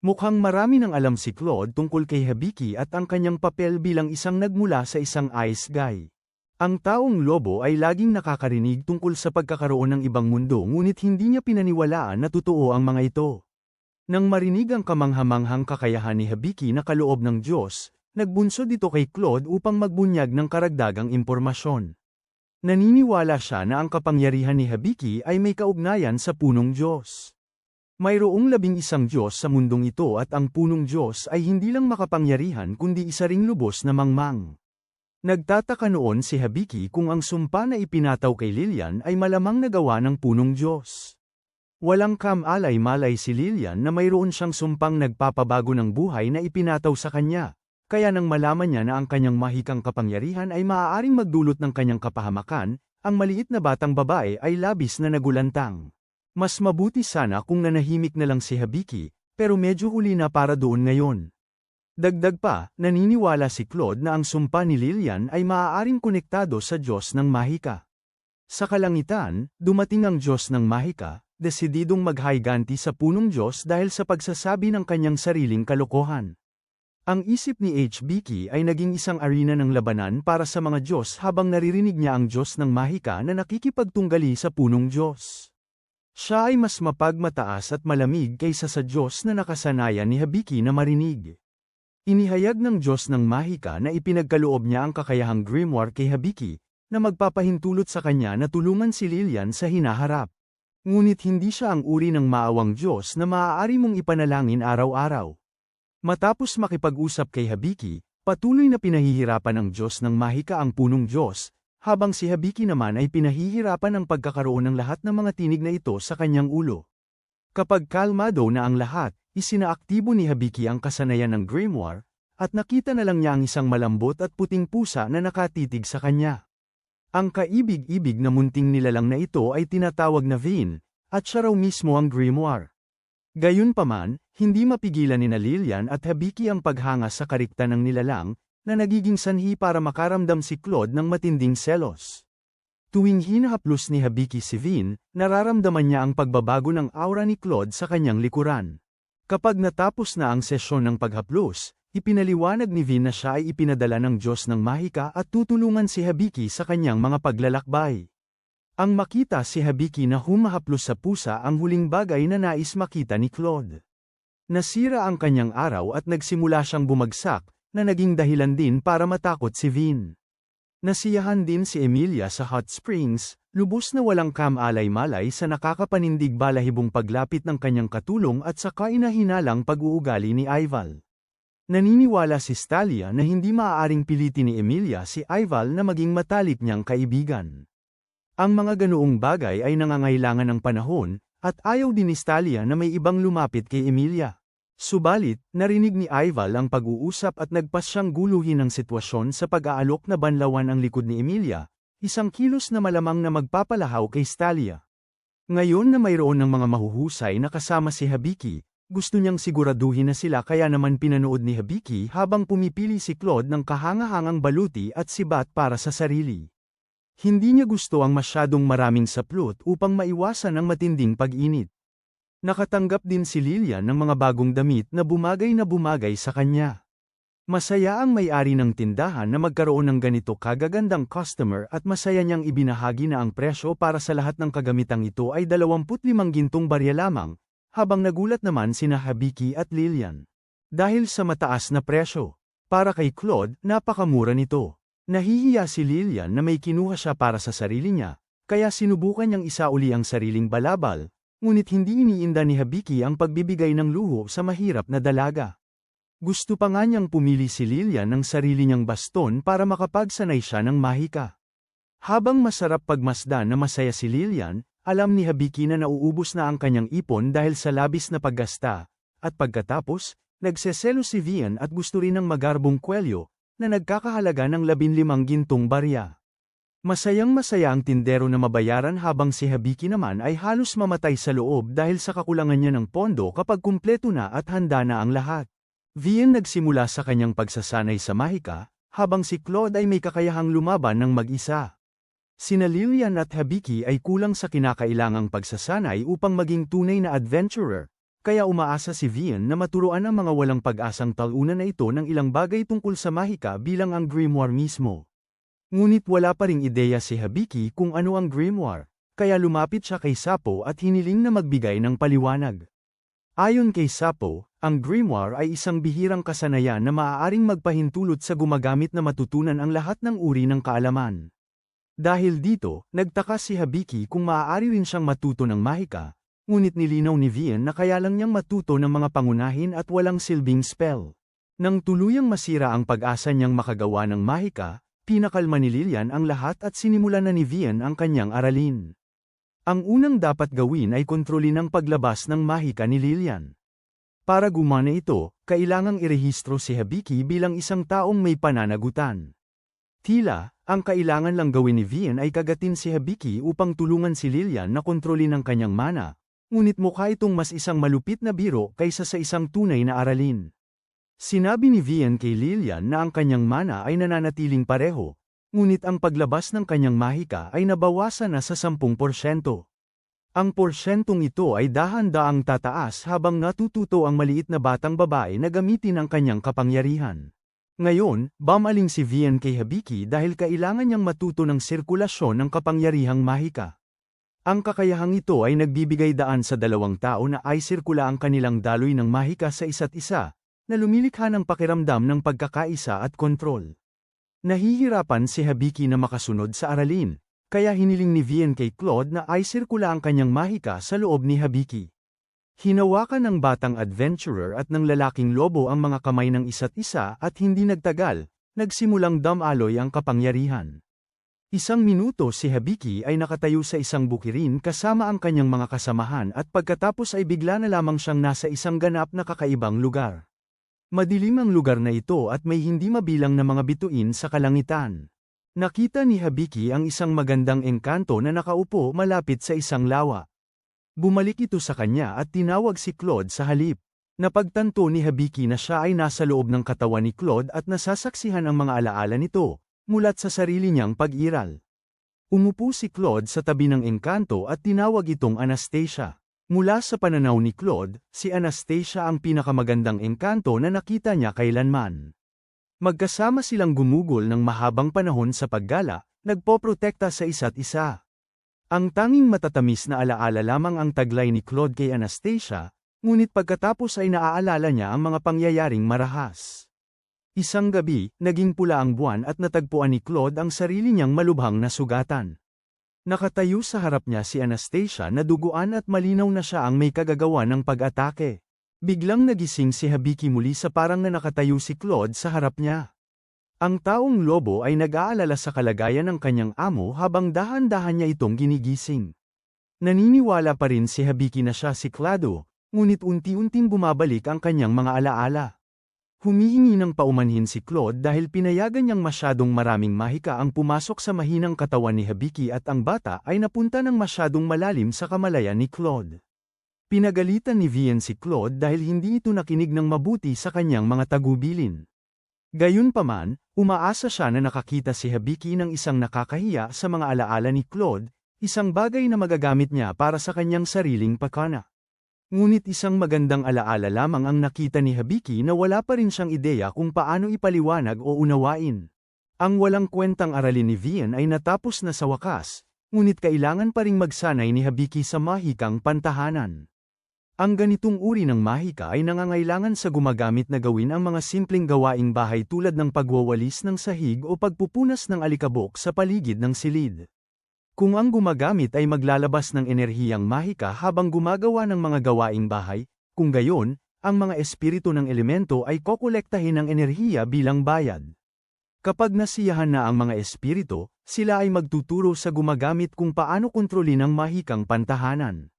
A: Mukhang marami nang alam si Claude tungkol kay Hibiki at ang kanyang papel bilang isang nagmula sa isang ice guy. Ang taong lobo ay laging nakakarinig tungkol sa pagkakaroon ng ibang mundo ngunit hindi niya pinaniwalaan na totoo ang mga ito. Nang marinig ang kamanghamanghang kakayahan ni Hibiki na kaloob ng Diyos, nagbunsod ito kay Claude upang magbunyag ng karagdagang impormasyon. Naniniwala siya na ang kapangyarihan ni Hibiki ay may kaugnayan sa punong Diyos. Mayroong 11 Diyos sa mundong ito at ang punong Diyos ay hindi lang makapangyarihan kundi isa ring lubos na mangmang. Nagtataka noon si Hibiki kung ang sumpa na ipinataw kay Lillian ay malamang nagawa ng punong Diyos. Walang kam-alay-malay si Lillian na mayroon siyang sumpang nagpapabago ng buhay na ipinataw sa kanya, kaya nang malaman niya na ang kanyang mahikang kapangyarihan ay maaaring magdulot ng kanyang kapahamakan, ang maliit na batang babae ay labis na nagulantang. Mas mabuti sana kung nanahimik na lang si Hibiki, pero medyo huli na para doon ngayon. Dagdag pa, naniniwala si Claude na ang sumpa ni Lillian ay maaaring konektado sa Diyos ng Mahika. Sa kalangitan, dumating ang Diyos ng Mahika, desididong maghayganti sa punong Diyos dahil sa pagsasabi ng kanyang sariling kalokohan. Ang isip ni Hibiki ay naging isang arena ng labanan para sa mga Diyos habang naririnig niya ang Diyos ng Mahika na nakikipagtunggali sa punong Diyos. Siya ay mas mapagmataas at malamig kaysa sa Diyos na nakasanayan ni Hibiki na marinig. Inihayag ng Diyos ng Mahika na ipinagkaloob niya ang kakayahang grimoire kay Hibiki, na magpapahintulot sa kanya na tulungan si Lillian sa hinaharap. Ngunit hindi siya ang uri ng maawang Diyos na maaari mong ipanalangin araw-araw. Matapos makipag-usap kay Hibiki, Patuloy na pinahihirapan ng Diyos ng Mahika ang punong Diyos, habang si Hibiki naman ay pinahihirapan ang pagkakaroon ng lahat ng mga tinig na ito sa kanyang ulo. Kapag kalmado na ang lahat, isinaaktibo ni Hibiki ang kasanayan ng grimoire, at nakita na lang niya ang isang malambot at puting pusa na nakatitig sa kanya. Ang kaibig-ibig na munting nilalang na ito ay tinatawag na Vin, at siya raw mismo ang grimoire. Gayunpaman, hindi mapigilan ni Lillian at Hibiki ang paghanga sa karikta ng nilalang, na nagiging sanhi para makaramdam si Claude ng matinding selos. Tuwing hinahaplos ni Hibiki si Vin, nararamdaman niya ang pagbabago ng aura ni Claude sa kanyang likuran. Kapag natapos na ang sesyon ng paghaplos, ipinaliwanag ni Vin na siya ay ipinadala ng Diyos ng Mahika at tutulungan si Hibiki sa kanyang mga paglalakbay. Ang makita si Hibiki na humahaplos sa pusa ang huling bagay na nais makita ni Claude. Nasira ang kanyang araw at nagsimula siyang bumagsak, na naging dahilan din para matakot si Vin. Nasiyahan din si Emilia sa hot springs, lubos na walang kamalay-malay sa nakakapanindig balahibong paglapit ng kanyang katulong at sa kainahinalang pag-uugali ni Ival. Naniniwala si Stalia na hindi maaaring pilitin ni Emilia si Ival na maging matalik niyang kaibigan. Ang mga ganoong bagay ay nangangailangan ng panahon, at ayaw din ni Stalia na may ibang lumapit kay Emilia. Subalit, narinig ni Ival ang pag-uusap at nagpas siyang guluhin ang sitwasyon sa pag-aalok na banlawan ang likod ni Emilia, isang kilos na malamang na magpapalahaw kay Stalia. Ngayon na mayroon ng mga mahuhusay na kasama si Hibiki, gusto niyang siguraduhin na sila kaya naman pinanood ni Hibiki habang pumipili si Claude ng kahangahangang baluti at sibat para sa sarili. Hindi niya gusto ang masyadong maraming saplot upang maiwasan ang matinding pag-init. Nakatanggap din si Lillian ng mga bagong damit na bumagay sa kanya. Masaya ang may-ari ng tindahan na magkaroon ng ganito kagagandang customer at masaya niyang ibinahagi na ang presyo para sa lahat ng kagamitang ito ay 25 gintong barya lamang, habang nagulat naman sina Hibiki at Lillian. Dahil sa mataas na presyo, para kay Claude, napakamura nito. Nahihiya si Lillian na may kinuha siya para sa sarili niya, kaya sinubukan niyang isauli ang sariling balabal, ngunit hindi iniinda ni Hibiki ang pagbibigay ng luho sa mahirap na dalaga. Gusto pa nga niyang pumili si Lillian ng sarili niyang baston para makapagsanay siya ng mahika. Habang masarap pagmasdan na masaya si Lillian, alam ni Hibiki na nauubos na ang kanyang ipon dahil sa labis na paggasta, at pagkatapos, nagseselo si Vian at gusto rin ng magarbong kwelyo, na nagkakahalaga ng 15 gintong barya. Masayang-masaya ang tindero na mabayaran habang si Hibiki naman ay halos mamatay sa loob dahil sa kakulangan niya ng pondo kapag kumpleto na at handa na ang lahat. Vian nagsimula sa kanyang pagsasanay sa mahika, habang si Claude ay may kakayahang lumaban ng mag-isa. Sina Lillian at Hibiki ay kulang sa kinakailangang pagsasanay upang maging tunay na adventurer, kaya umaasa si Vian na maturuan ang mga walang pag-asang talunan na ito ng ilang bagay tungkol sa mahika bilang ang grimoire mismo. Ngunit wala pa ring ideya si Hibiki kung ano ang grimoire, kaya lumapit siya kay Sapo at hiniling na magbigay ng paliwanag. Ayon kay Sapo, ang grimoire ay isang bihirang kasanayan na maaaring magpahintulot sa gumagamit na matutunan ang lahat ng uri ng kaalaman. Dahil dito, nagtaka si Hibiki kung maaari rin siyang matuto ng mahika, ngunit nilinaw ni Vian na kaya lang niyang matuto ng mga pangunahin at walang silbing spell. Nang tuluyang masira ang pag-asa niyang makagawa ng mahika, pinakalma ni Lillian ang lahat at sinimulan na ni Vian ang kanyang aralin. Ang unang dapat gawin ay kontrolin ang paglabas ng mahika ni Lillian. Para gumana ito, kailangang irehistro si Hibiki bilang isang taong may pananagutan. Tila, ang kailangan lang gawin ni Vian ay kagatin si Hibiki upang tulungan si Lillian na kontrolin ang kanyang mana, ngunit mukha itong mas isang malupit na biro kaysa sa isang tunay na aralin. Sinabi ni Vian kay Lillian na ang kanyang mana ay nananatiling pareho, ngunit ang paglabas ng kanyang mahika ay nabawasan na sa 10%. Ang porsyentong ito ay dahan-daang tataas habang natututo ang maliit na batang babae na gamitin ang kanyang kapangyarihan. Ngayon, bumaling si Vian kay Hibiki dahil kailangan niyang matuto ng sirkulasyon ng kapangyarihang mahika. Ang kakayahang ito ay nagbibigay daan sa dalawang tao na ay sirkula ang kanilang daloy ng mahika sa isa't isa, na lumilikha ng pakiramdam ng pagkakaisa at kontrol. Nahihirapan si Hibiki na makasunod sa aralin, kaya hiniling ni Vian kay Claude na ay sirkula ang kanyang mahika sa loob ni Hibiki. Hinawakan ng batang adventurer at ng lalaking lobo ang mga kamay ng isa't isa at hindi nagtagal, nagsimulang damaloy ang kapangyarihan. Isang minuto si Hibiki ay nakatayo sa isang bukirin kasama ang kanyang mga kasamahan at pagkatapos ay bigla na lamang siyang nasa isang ganap na kakaibang lugar. Madilim ang lugar na ito at may hindi mabilang na mga bituin sa kalangitan. Nakita ni Hibiki ang isang magandang engkanto na nakaupo malapit sa isang lawa. Bumalik ito sa kanya at tinawag si Claude sa halip. Napagtanto ni Hibiki na siya ay nasa loob ng katawan ni Claude at nasasaksihan ang mga alaala nito, mulat sa sarili niyang pag-iral. Umupo si Claude sa tabi ng engkanto at tinawag itong Anastasia. Mula sa pananaw ni Claude, si Anastasia ang pinakamagandang engkanto na nakita niya kailanman. Magkasama silang gumugol ng mahabang panahon sa paggala, nagpoprotekta sa isa't isa. Ang tanging matatamis na alaala lamang ang taglay ni Claude kay Anastasia, ngunit pagkatapos ay naaalala niya ang mga pangyayaring marahas. Isang gabi, naging pula ang buwan at natagpuan ni Claude ang sarili niyang malubhang na sugatan. Nakatayo sa harap niya si Anastasia na duguan at malinaw na siya ang may kagagawa ng pag-atake. Biglang nagising si Hibiki muli sa parang na nakatayo si Claude sa harap niya. Ang taong lobo ay nag-aalala sa kalagayan ng kanyang amo habang dahan-dahan niya itong ginigising. Naniniwala pa rin si Hibiki na siya si Claude, ngunit unti-unting bumabalik ang kanyang mga alaala. Humihingi ng paumanhin si Claude dahil pinayagan niyang masyadong maraming mahika ang pumasok sa mahinang katawan ni Hibiki at ang bata ay napunta ng masyadong malalim sa kamalayan ni Claude. Pinagalitan ni Vian si Claude dahil hindi ito nakinig ng mabuti sa kanyang mga tagubilin. Gayunpaman, umaasa siya na nakakita si Hibiki ng isang nakakahiya sa mga alaala ni Claude, isang bagay na magagamit niya para sa kanyang sariling pakana. Ngunit isang magandang alaala lamang ang nakita ni Hibiki na wala pa rin siyang ideya kung paano ipaliwanag o unawain. Ang walang kwentang aralin ni Vian ay natapos na sa wakas, ngunit kailangan pa ring magsanay ni Hibiki sa mahikang pantahanan. Ang ganitong uri ng mahika ay nangangailangan sa gumagamit na gawin ang mga simpleng gawaing bahay tulad ng pagwawalis ng sahig o pagpupunas ng alikabok sa paligid ng silid. Kung ang gumagamit ay maglalabas ng enerhiyang mahika habang gumagawa ng mga gawaing bahay, kung gayon, ang mga espiritu ng elemento ay kokolektahin ng enerhiya bilang bayad. Kapag nasiyahan na ang mga espiritu, sila ay magtuturo sa gumagamit kung paano kontrolin ang mahikang pantahanan.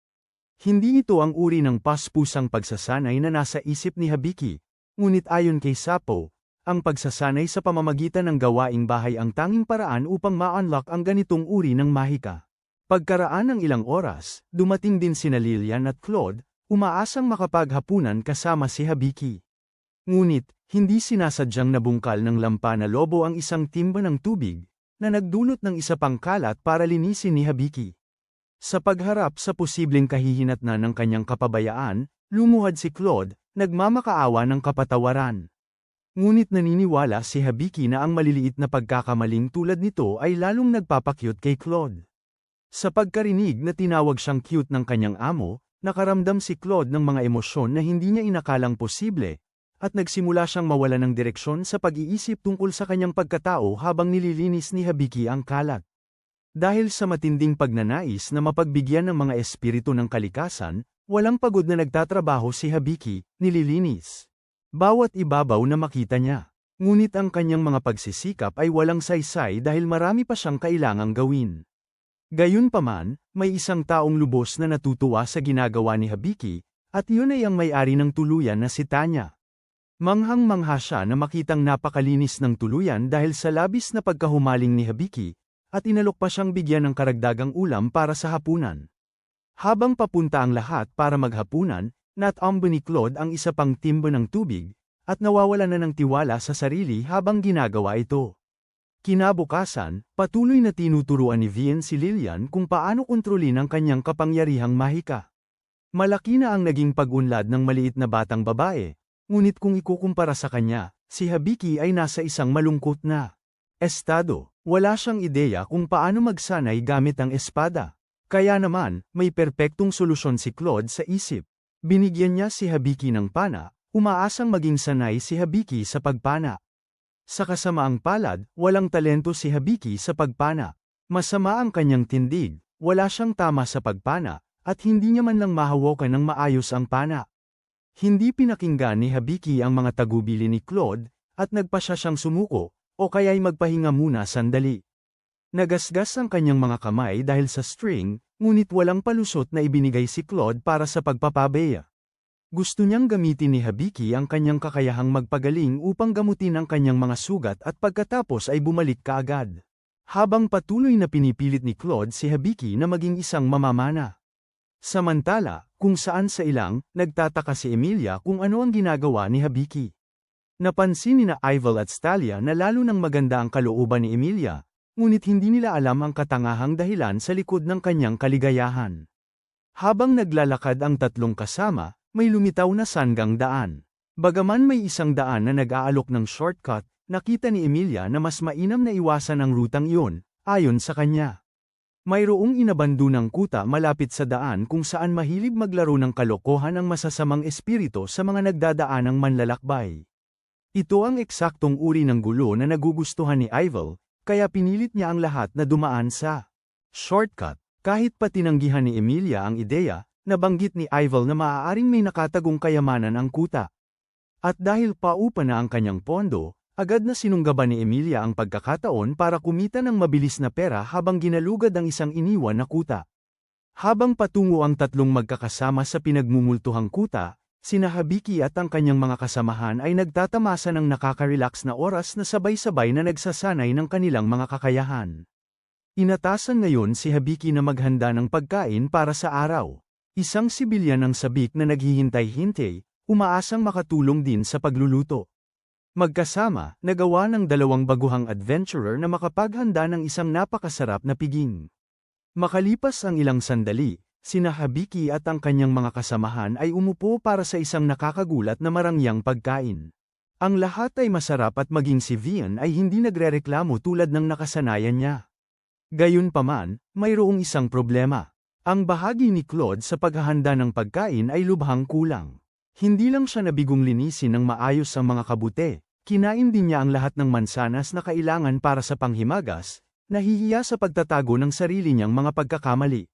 A: Hindi ito ang uri ng paspusang pagsasanay na nasa isip ni Hibiki, ngunit ayon kay Sapo, ang pagsasanay sa pamamagitan ng gawaing bahay ang tanging paraan upang ma-unlock ang ganitong uri ng mahika. Pagkaraan ng ilang oras, dumating din sina Lillian at Claude, umaasang makapaghapunan kasama si Hibiki. Ngunit, hindi sinasadyang nabungkal ng lampa na lobo ang isang timba ng tubig, na nagdulot ng isa pang kalat para linisin ni Hibiki. Sa pagharap sa posibleng kahihinatnan ng kanyang kapabayaan, lumuhad si Claude, nagmamakaawa ng kapatawaran. Ngunit naniniwala si Hibiki na ang maliliit na pagkakamaling tulad nito ay lalong nagpapakyut kay Claude. Sa pagkarinig na tinawag siyang cute ng kanyang amo, nakaramdam si Claude ng mga emosyon na hindi niya inakalang posible, at nagsimula siyang mawala ng direksyon sa pag-iisip tungkol sa kanyang pagkatao habang nililinis ni Hibiki ang kalat. Dahil sa matinding pagnanais na mapagbigyan ng mga espiritu ng kalikasan, walang pagod na nagtatrabaho si Hibiki, nililinis. Bawat ibabaw na makita niya. Ngunit ang kanyang mga pagsisikap ay walang saysay dahil marami pa siyang kailangang gawin. Gayunpaman, may isang taong lubos na natutuwa sa ginagawa ni Hibiki, at iyon ay ang may-ari ng tuluyan na si Tanya. Manghang-mangha siya na makitang napakalinis ng tuluyan dahil sa labis na pagkahumaling ni Hibiki, at inalok pa siyang bigyan ng karagdagang ulam para sa hapunan. Habang papunta ang lahat para maghapunan, natambo ni Claude ang isa pang timba ng tubig, at nawawala na ng tiwala sa sarili habang ginagawa ito. Kinabukasan, patuloy na tinuturuan ni Vian si Lillian kung paano kontrolin ang kanyang kapangyarihang mahika. Malaki na ang naging pag-unlad ng maliit na batang babae, ngunit kung ikukumpara sa kanya, si Hibiki ay nasa isang malungkot na estado. Wala siyang ideya kung paano magsanay gamit ang espada. Kaya naman, may perpektong solusyon si Claude sa isip. Binigyan niya si Hibiki ng pana, umaasang maging sanay si Hibiki sa pagpana. Sa kasamaang palad, walang talento si Hibiki sa pagpana. Masama ang kanyang tindig, wala siyang tama sa pagpana, at hindi niya man lang mahawakan ng maayos ang pana. Hindi pinakinggan ni Habiki ang mga tagubili ni Claude, at nagpasya siyang sumuko, o kaya'y magpahinga muna sandali. Nagasgas ang kanyang mga kamay dahil sa string, ngunit walang palusot na ibinigay si Claude para sa pagpapabeya. Gusto niyang gamitin ni Habiki ang kanyang kakayahang magpagaling upang gamutin ang kanyang mga sugat at pagkatapos ay bumalik kaagad. Habang patuloy na pinipilit ni Claude si Habiki na maging isang mamamana. Samantala, kung saan sa ilang, nagtataka si Emilia kung ano ang ginagawa ni Habiki. Napansin ni na Ivel at Stalia na lalo nang maganda ang kalooban ni Emilia, ngunit hindi nila alam ang katangahang dahilan sa likod ng kanyang kaligayahan. Habang naglalakad ang tatlong kasama, may lumitaw na sanggang daan. Bagaman may isang daan na nag-aalok ng shortcut, nakita ni Emilia na mas mainam na iwasan ang rutang iyon, ayon sa kanya. Mayroong inabandunang kuta malapit sa daan kung saan mahilig maglaro ng kalokohan ang masasamang espiritu sa mga nagdadaanang manlalakbay. Ito ang eksaktong uri ng gulo na nagugustuhan ni Ivel, kaya pinilit niya ang lahat na dumaan sa shortcut. Kahit pa tinanggihan ni Emilia ang ideya, nabanggit ni Ivel na maaaring may nakatagong kayamanan ang kuta. At dahil paupa na ang kanyang pondo, agad na sinunggaban ni Emilia ang pagkakataon para kumita ng mabilis na pera habang ginalugad ang isang iniwan na kuta. Habang patungo ang tatlong magkakasama sa pinagmumultuhang kuta, sina Habiki at ang kanyang mga kasamahan ay nagtatamasa ng nakaka-relax na oras na sabay-sabay na nagsasanay ng kanilang mga kakayahan. Inatasan ngayon si Habiki na maghanda ng pagkain para sa araw. Isang sibilyan ng sabik na naghihintay-hintay, umaasang makatulong din sa pagluluto. Magkasama, nagawa ng dalawang baguhang adventurer na makapaghanda ng isang napakasarap na piging. Makalipas ang ilang sandali, sina Habiki at ang kanyang mga kasamahan ay umupo para sa isang nakakagulat na marangyang pagkain. Ang lahat ay masarap at maging si Vian ay hindi nagrereklamo tulad ng nakasanayan niya. Gayunpaman, mayroong isang problema. Ang bahagi ni Claude sa paghahanda ng pagkain ay lubhang kulang. Hindi lang siya nabigong linisin ng maayos ang mga kabute, kinain din niya ang lahat ng mansanas na kailangan para sa panghimagas, nahihiya sa pagtatago ng sarili niyang mga pagkakamali.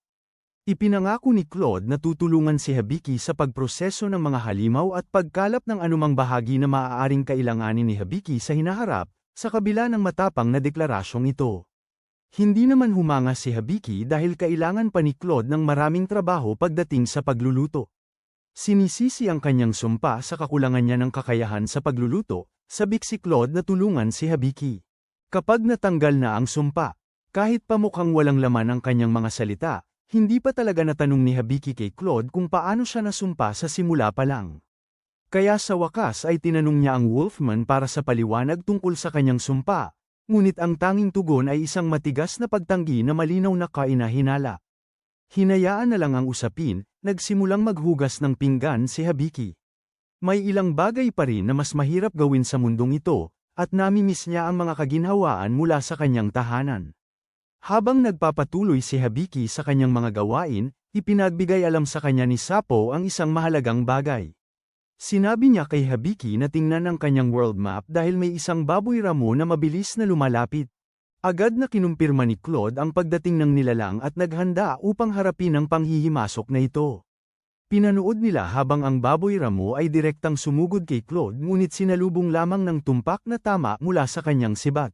A: Ipinangako ni Claude na tutulungan si Habiki sa pagproseso ng mga halimaw at pagkalap ng anumang bahagi na maaaring kailanganin ni Habiki sa hinaharap, sa kabila ng matapang na deklarasyong ito. Hindi naman humanga si Habiki dahil kailangan pa ni Claude ng maraming trabaho pagdating sa pagluluto. Sinisisi ang kanyang sumpa sa kakulangan niya ng kakayahan sa pagluluto, sabik si Claude na tulungan si Habiki. Kapag natanggal na ang sumpa, kahit pa mukhang walang laman ang kanyang mga salita, hindi pa talaga natanong ni Habiki kay Claude kung paano siya nasumpa sa simula pa lang. Kaya sa wakas ay tinanong niya ang Wolfman para sa paliwanag tungkol sa kanyang sumpa. Ngunit ang tanging tugon ay isang matigas na pagtanggi na malinaw na kainahinala. Hinayaan na lang ang usapin, nagsimulang maghugas ng pinggan si Habiki. May ilang bagay pa rin na mas mahirap gawin sa mundong ito, at namimiss niya ang mga kaginhawaan mula sa kanyang tahanan. Habang nagpapatuloy si Habiki sa kanyang mga gawain, ipinagbigay alam sa kanya ni Sapo ang isang mahalagang bagay. Sinabi niya kay Habiki na tingnan ang kanyang world map dahil may isang baboy ramo na mabilis na lumalapit. Agad na kinumpirma ni Claude ang pagdating ng nilalang at naghanda upang harapin ang panghihimasok na ito. Pinanood nila habang ang baboy ramo ay direktang sumugod kay Claude ngunit sinalubong lamang ng tumpak na tama mula sa kanyang sibat.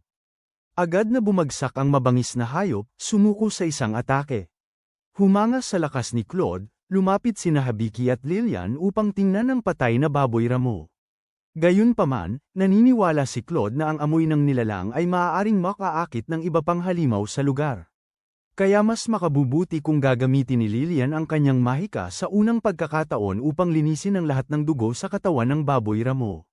A: Agad na bumagsak ang mabangis na hayop, sumuko sa isang atake. Humanga sa lakas ni Claude, lumapit sina Habiki at Lillian upang tingnan ang patay na baboy ramo. Gayunpaman, naniniwala si Claude na ang amoy ng nilalang ay maaaring makaakit ng iba pang halimaw sa lugar. Kaya mas makabubuti kung gagamitin ni Lillian ang kanyang mahika sa unang pagkakataon upang linisin ang lahat ng dugo sa katawan ng baboy ramo.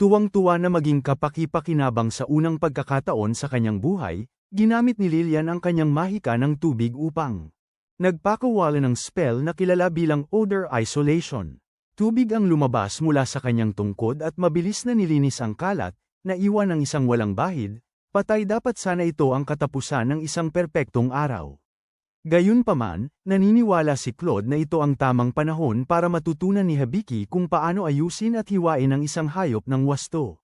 A: Tuwang-tuwa na maging kapaki-pakinabang sa unang pagkakataon sa kanyang buhay, ginamit ni Lillian ang kanyang mahika ng tubig upang nagpakawala ng spell na kilala bilang odor isolation. Tubig ang lumabas mula sa kanyang tungkod at mabilis na nilinis ang kalat, naiwan ang isang walang bahid, patay dapat sana ito ang katapusan ng isang perpektong araw. Gayunpaman, naniniwala si Claude na ito ang tamang panahon para matutunan ni Habiki kung paano ayusin at hiwain ang isang hayop ng wasto.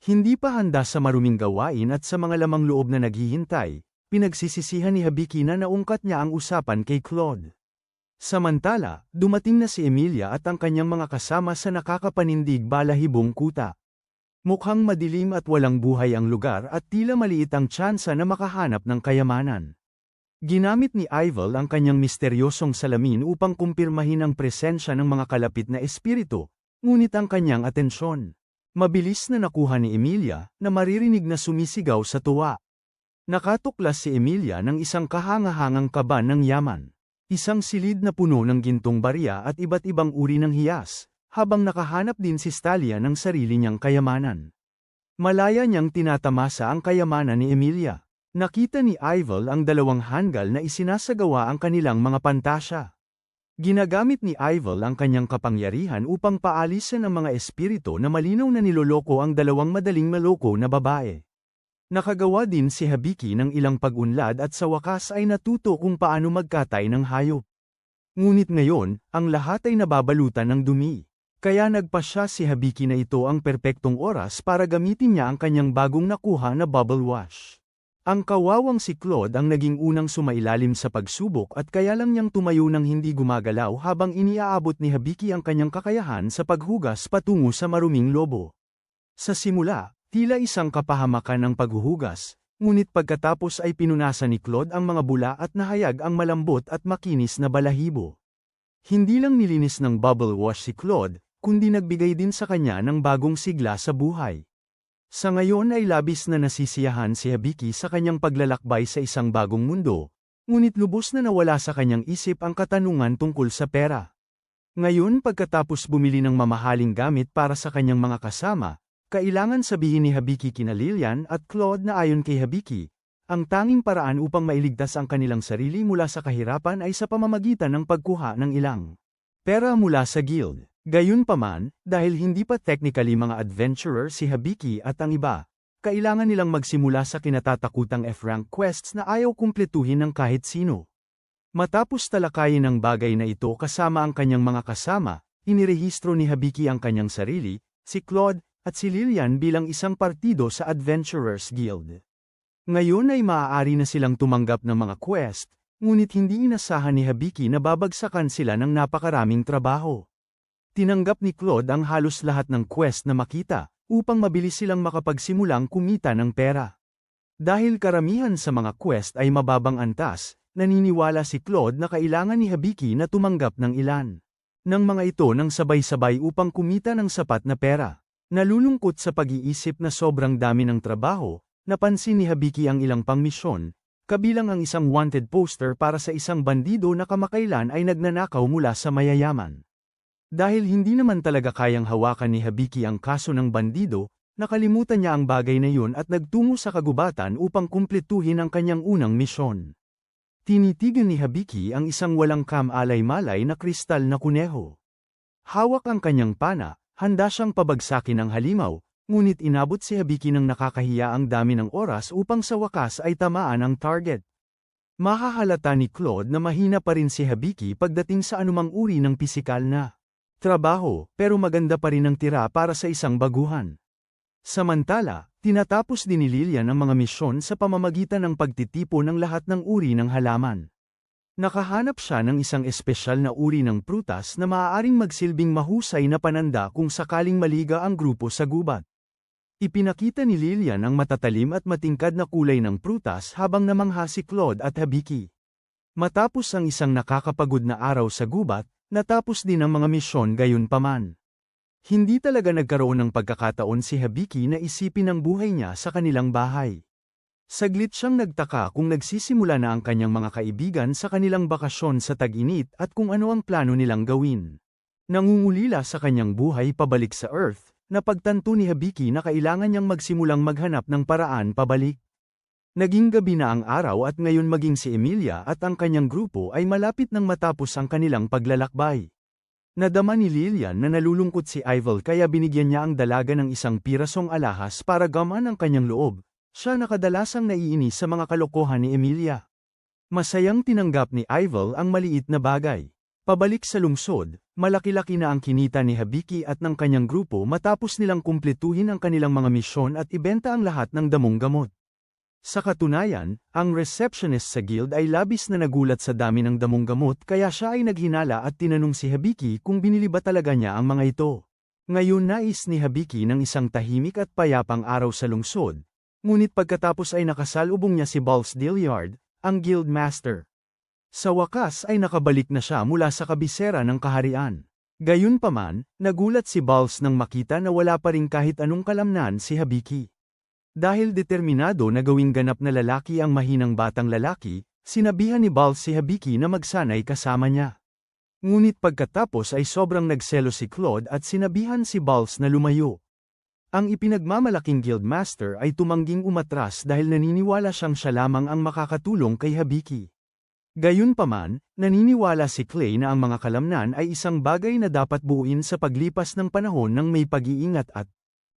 A: Hindi pa handa sa maruming gawain at sa mga lamang loob na naghihintay, pinagsisisihan ni Habiki na naungkat niya ang usapan kay Claude. Samantala, dumating na si Emilia at ang kanyang mga kasama sa nakakapanindig balahibong kuta. Mukhang madilim at walang buhay ang lugar at tila maliit ang tsansa na makahanap ng kayamanan. Ginamit ni Ivel ang kanyang misteryosong salamin upang kumpirmahin ang presensya ng mga kalapit na espiritu, ngunit ang kanyang atensyon. Mabilis na nakuha ni Emilia na maririnig na sumisigaw sa tuwa. Nakatuklas si Emilia ng isang kahangahangang kaban ng yaman. Isang silid na puno ng gintong barya at iba't ibang uri ng hiyas, habang nakahanap din si Stalia ng sarili niyang kayamanan. Malaya niyang tinatamasa ang kayamanan ni Emilia. Nakita ni Ivel ang dalawang hanggal na isinasagawa ang kanilang mga pantasya. Ginagamit ni Ivel ang kanyang kapangyarihan upang paalisan ang mga espiritu na malinaw na niloloko ang dalawang madaling maloko na babae. Nakagawa din si Habiki ng ilang pag-unlad at sa wakas ay natuto kung paano magkatay ng hayop. Ngunit ngayon, ang lahat ay nababalutan ng dumi. Kaya nagpasya si Habiki na ito ang perpektong oras para gamitin niya ang kanyang bagong nakuha na bubble wash. Ang kawawang si Claude ang naging unang sumailalim sa pagsubok at kaya lang niyang tumayo ng hindi gumagalaw habang iniaabot ni Habiki ang kanyang kakayahan sa paghugas patungo sa maruming lobo. Sa simula, tila isang kapahamakan ang paghuhugas, ngunit pagkatapos ay pinunasan ni Claude ang mga bula at nahayag ang malambot at makinis na balahibo. Hindi lang nilinis ng bubble wash si Claude, kundi nagbigay din sa kanya ng bagong sigla sa buhay. Sa ngayon ay labis na nasisiyahan si Habiki sa kanyang paglalakbay sa isang bagong mundo, ngunit lubos na nawala sa kanyang isip ang katanungan tungkol sa pera. Ngayon pagkatapos bumili ng mamahaling gamit para sa kanyang mga kasama, kailangan sabihin ni Habiki kina Lilian at Claude na ayon kay Habiki, ang tanging paraan upang mailigtas ang kanilang sarili mula sa kahirapan ay sa pamamagitan ng pagkuha ng ilang pera mula sa guild. Gayunpaman, dahil hindi pa technically mga adventurer si Habiki at ang iba, kailangan nilang magsimula sa kinatatakutang F-rank quests na ayaw kumpletuhin ng kahit sino. Matapos talakayin ang bagay na ito kasama ang kanyang mga kasama, inirehistro ni Habiki ang kanyang sarili, si Claude, at si Lilian bilang isang partido sa Adventurers Guild. Ngayon ay maaari na silang tumanggap ng mga quest, ngunit hindi inasahan ni Habiki na babagsakan sila ng napakaraming trabaho. Tinanggap ni Claude ang halos lahat ng quest na makita, upang mabilis silang makapagsimulang kumita ng pera. Dahil karamihan sa mga quest ay mababang antas, naniniwala si Claude na kailangan ni Habiki na tumanggap ng ilan ng mga ito nang sabay-sabay upang kumita ng sapat na pera. Nalulungkot sa pag-iisip na sobrang dami ng trabaho, napansin ni Habiki ang ilang pangmisyon, kabilang ang isang wanted poster para sa isang bandido na kamakailan ay nagnanakaw mula sa mayayaman. Dahil hindi naman talaga kayang hawakan ni Habiki ang kaso ng bandido, nakalimutan niya ang bagay na yun at nagtungo sa kagubatan upang kumpletuhin ang kanyang unang misyon. Tinitigan ni Habiki ang isang walang kam-alay-malay na kristal na kuneho. Hawak ang kanyang pana, handa siyang pabagsakin ang halimaw, ngunit inabot si Habiki ng nakakahiya ang dami ng oras upang sa wakas ay tamaan ang target. Mahahalata ni Claude na mahina pa rin si Habiki pagdating sa anumang uri ng pisikal na trabaho, pero maganda pa rin ang tira para sa isang baguhan. Samantala, tinatapos din ni Lilian ang mga misyon sa pamamagitan ng pagtitipo ng lahat ng uri ng halaman. Nakahanap siya ng isang espesyal na uri ng prutas na maaaring magsilbing mahusay na pananda kung sakaling maliga ang grupo sa gubat. Ipinakita ni Lilian ang matatalim at matingkad na kulay ng prutas habang namangha si Claude at Habiki. Matapos ang isang nakakapagod na araw sa gubat, natapos din ang mga misyon gayunpaman. Hindi talaga nagkaroon ng pagkakataon si Habiki na isipin ang buhay niya sa kanilang bahay. Saglit siyang nagtaka kung nagsisimula na ang kanyang mga kaibigan sa kanilang bakasyon sa tag-init at kung ano ang plano nilang gawin. Nangungulila sa kanyang buhay pabalik sa Earth, napagtanto ni Habiki na kailangan niyang magsimulang maghanap ng paraan pabalik. Naging gabi na ang araw at ngayon maging si Emilia at ang kanyang grupo ay malapit nang matapos ang kanilang paglalakbay. Nadama ni Lilian na nalulungkot si Ivel kaya binigyan niya ang dalaga ng isang pirasong alahas para gamaan ang kanyang loob. Siya nakadalasang naiinis sa mga kalokohan ni Emilia. Masayang tinanggap ni Ivel ang maliit na bagay. Pabalik sa lungsod, malaki-laki na ang kinita ni Habiki at ng kanyang grupo matapos nilang kumpletuhin ang kanilang mga misyon at ibenta ang lahat ng damong gamot. Sa katunayan, ang receptionist sa guild ay labis na nagulat sa dami ng damong gamot kaya siya ay naghinala at tinanong si Hibiki kung binili ba talaga niya ang mga ito. Ngayon nais ni Hibiki ng isang tahimik at payapang araw sa lungsod, ngunit pagkatapos ay nakasalubong niya si Balls Dilliard, ang guild master. Sa wakas ay nakabalik na siya mula sa kabisera ng kaharian. Gayunpaman, nagulat si Balls nang makita na wala pa ring kahit anong kalamnan si Hibiki. Dahil determinado na gawing ganap na lalaki ang mahinang batang lalaki, sinabihan ni Balls si Hibiki na magsanay kasama niya. Ngunit pagkatapos ay sobrang nagselo si Claude at sinabihan si Balls na lumayo. Ang ipinagmamalaking guildmaster ay tumangging umatras dahil naniniwala siyang siya lamang ang makakatulong kay Hibiki. Gayunpaman, naniniwala si Clay na ang mga kalamnan ay isang bagay na dapat buuin sa paglipas ng panahon ng may pag-iingat at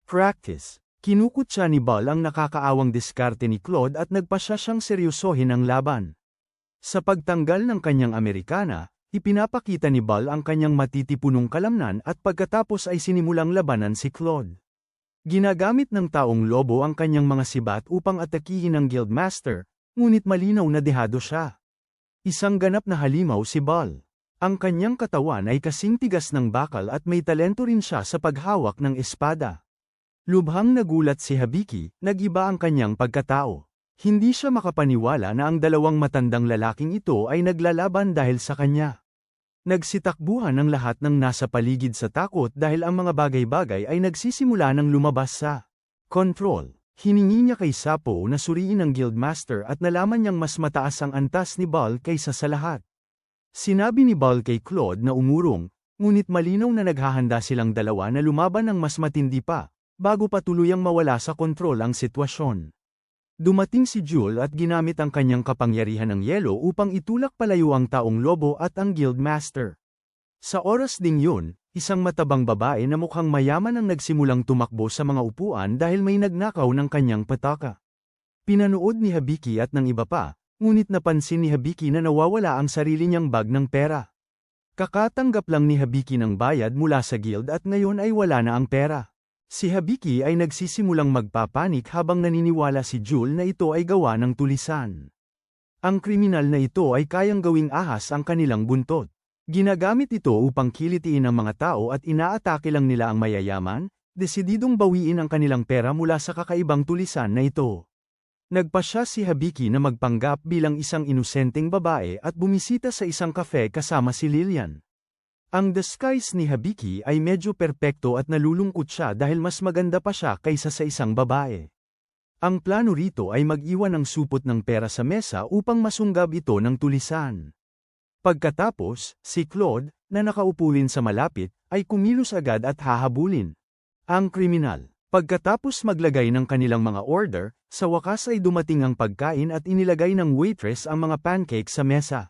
A: practice. Kinukutya ni Bal ang nakakaawang diskarte ni Claude at nagpasya siyang seryosohin ang laban. Sa pagtanggal ng kanyang Amerikana, ipinapakita ni Bal ang kanyang matitipunong kalamnan at pagkatapos ay sinimulang labanan si Claude. Ginagamit ng taong lobo ang kanyang mga sibat upang atakihin ang guildmaster, ngunit malinaw na dehado siya. Isang ganap na halimaw si Bal. Ang kanyang katawan ay kasing tigas ng bakal at may talento rin siya sa paghawak ng espada. Lubhang nagulat si Hibiki, nag-iba ang kanyang pagkatao. Hindi siya makapaniwala na ang dalawang matandang lalaking ito ay naglalaban dahil sa kanya. Nagsitakbuhan ang lahat ng nasa paligid sa takot dahil ang mga bagay-bagay ay nagsisimula ng lumabas sa control. Hiningi niya kay Sapo na suriin ang guildmaster at nalaman niyang mas mataas ang antas ni Bal kaysa sa lahat. Sinabi ni Bal kay Claude na umurong, ngunit malinaw na naghahanda silang dalawa na lumaban ng mas matindi pa, bago pa tuluyang mawala sa kontrol ang sitwasyon. Dumating si Jewel at ginamit ang kanyang kapangyarihan ng yelo upang itulak palayo ang taong lobo at ang guildmaster. Sa oras ding yun, isang matabang babae na mukhang mayaman ang nagsimulang tumakbo sa mga upuan dahil may nagnakaw ng kanyang pataka. Pinanood ni Hibiki at ng iba pa, ngunit napansin ni Hibiki na nawawala ang sarili niyang bag ng pera. Kakatanggap lang ni Hibiki ng bayad mula sa guild at ngayon ay wala na ang pera. Si Hibiki ay nagsisimulang magpapanik habang naniniwala si Jewel na ito ay gawa ng tulisan. Ang kriminal na ito ay kayang gawing ahas ang kanilang buntot. Ginagamit ito upang kilitiin ang mga tao at inaatake lang nila ang mayayaman, desididong bawiin ang kanilang pera mula sa kakaibang tulisan na ito. Nagpasya si Hibiki na magpanggap bilang isang inosenteng babae at bumisita sa isang kafe kasama si Lillian. Ang disguise ni Hibiki ay medyo perpekto at nalulungkot siya dahil mas maganda pa siya kaysa sa isang babae. Ang plano rito ay mag-iwan ng supot ng pera sa mesa upang masunggab ito ng tulisan. Pagkatapos, si Claude, na nakaupo rin sa malapit, ay kumilos agad at hahabulin ang kriminal. Pagkatapos maglagay ng kanilang mga order, sa wakas ay dumating ang pagkain at inilagay ng waitress ang mga pancake sa mesa.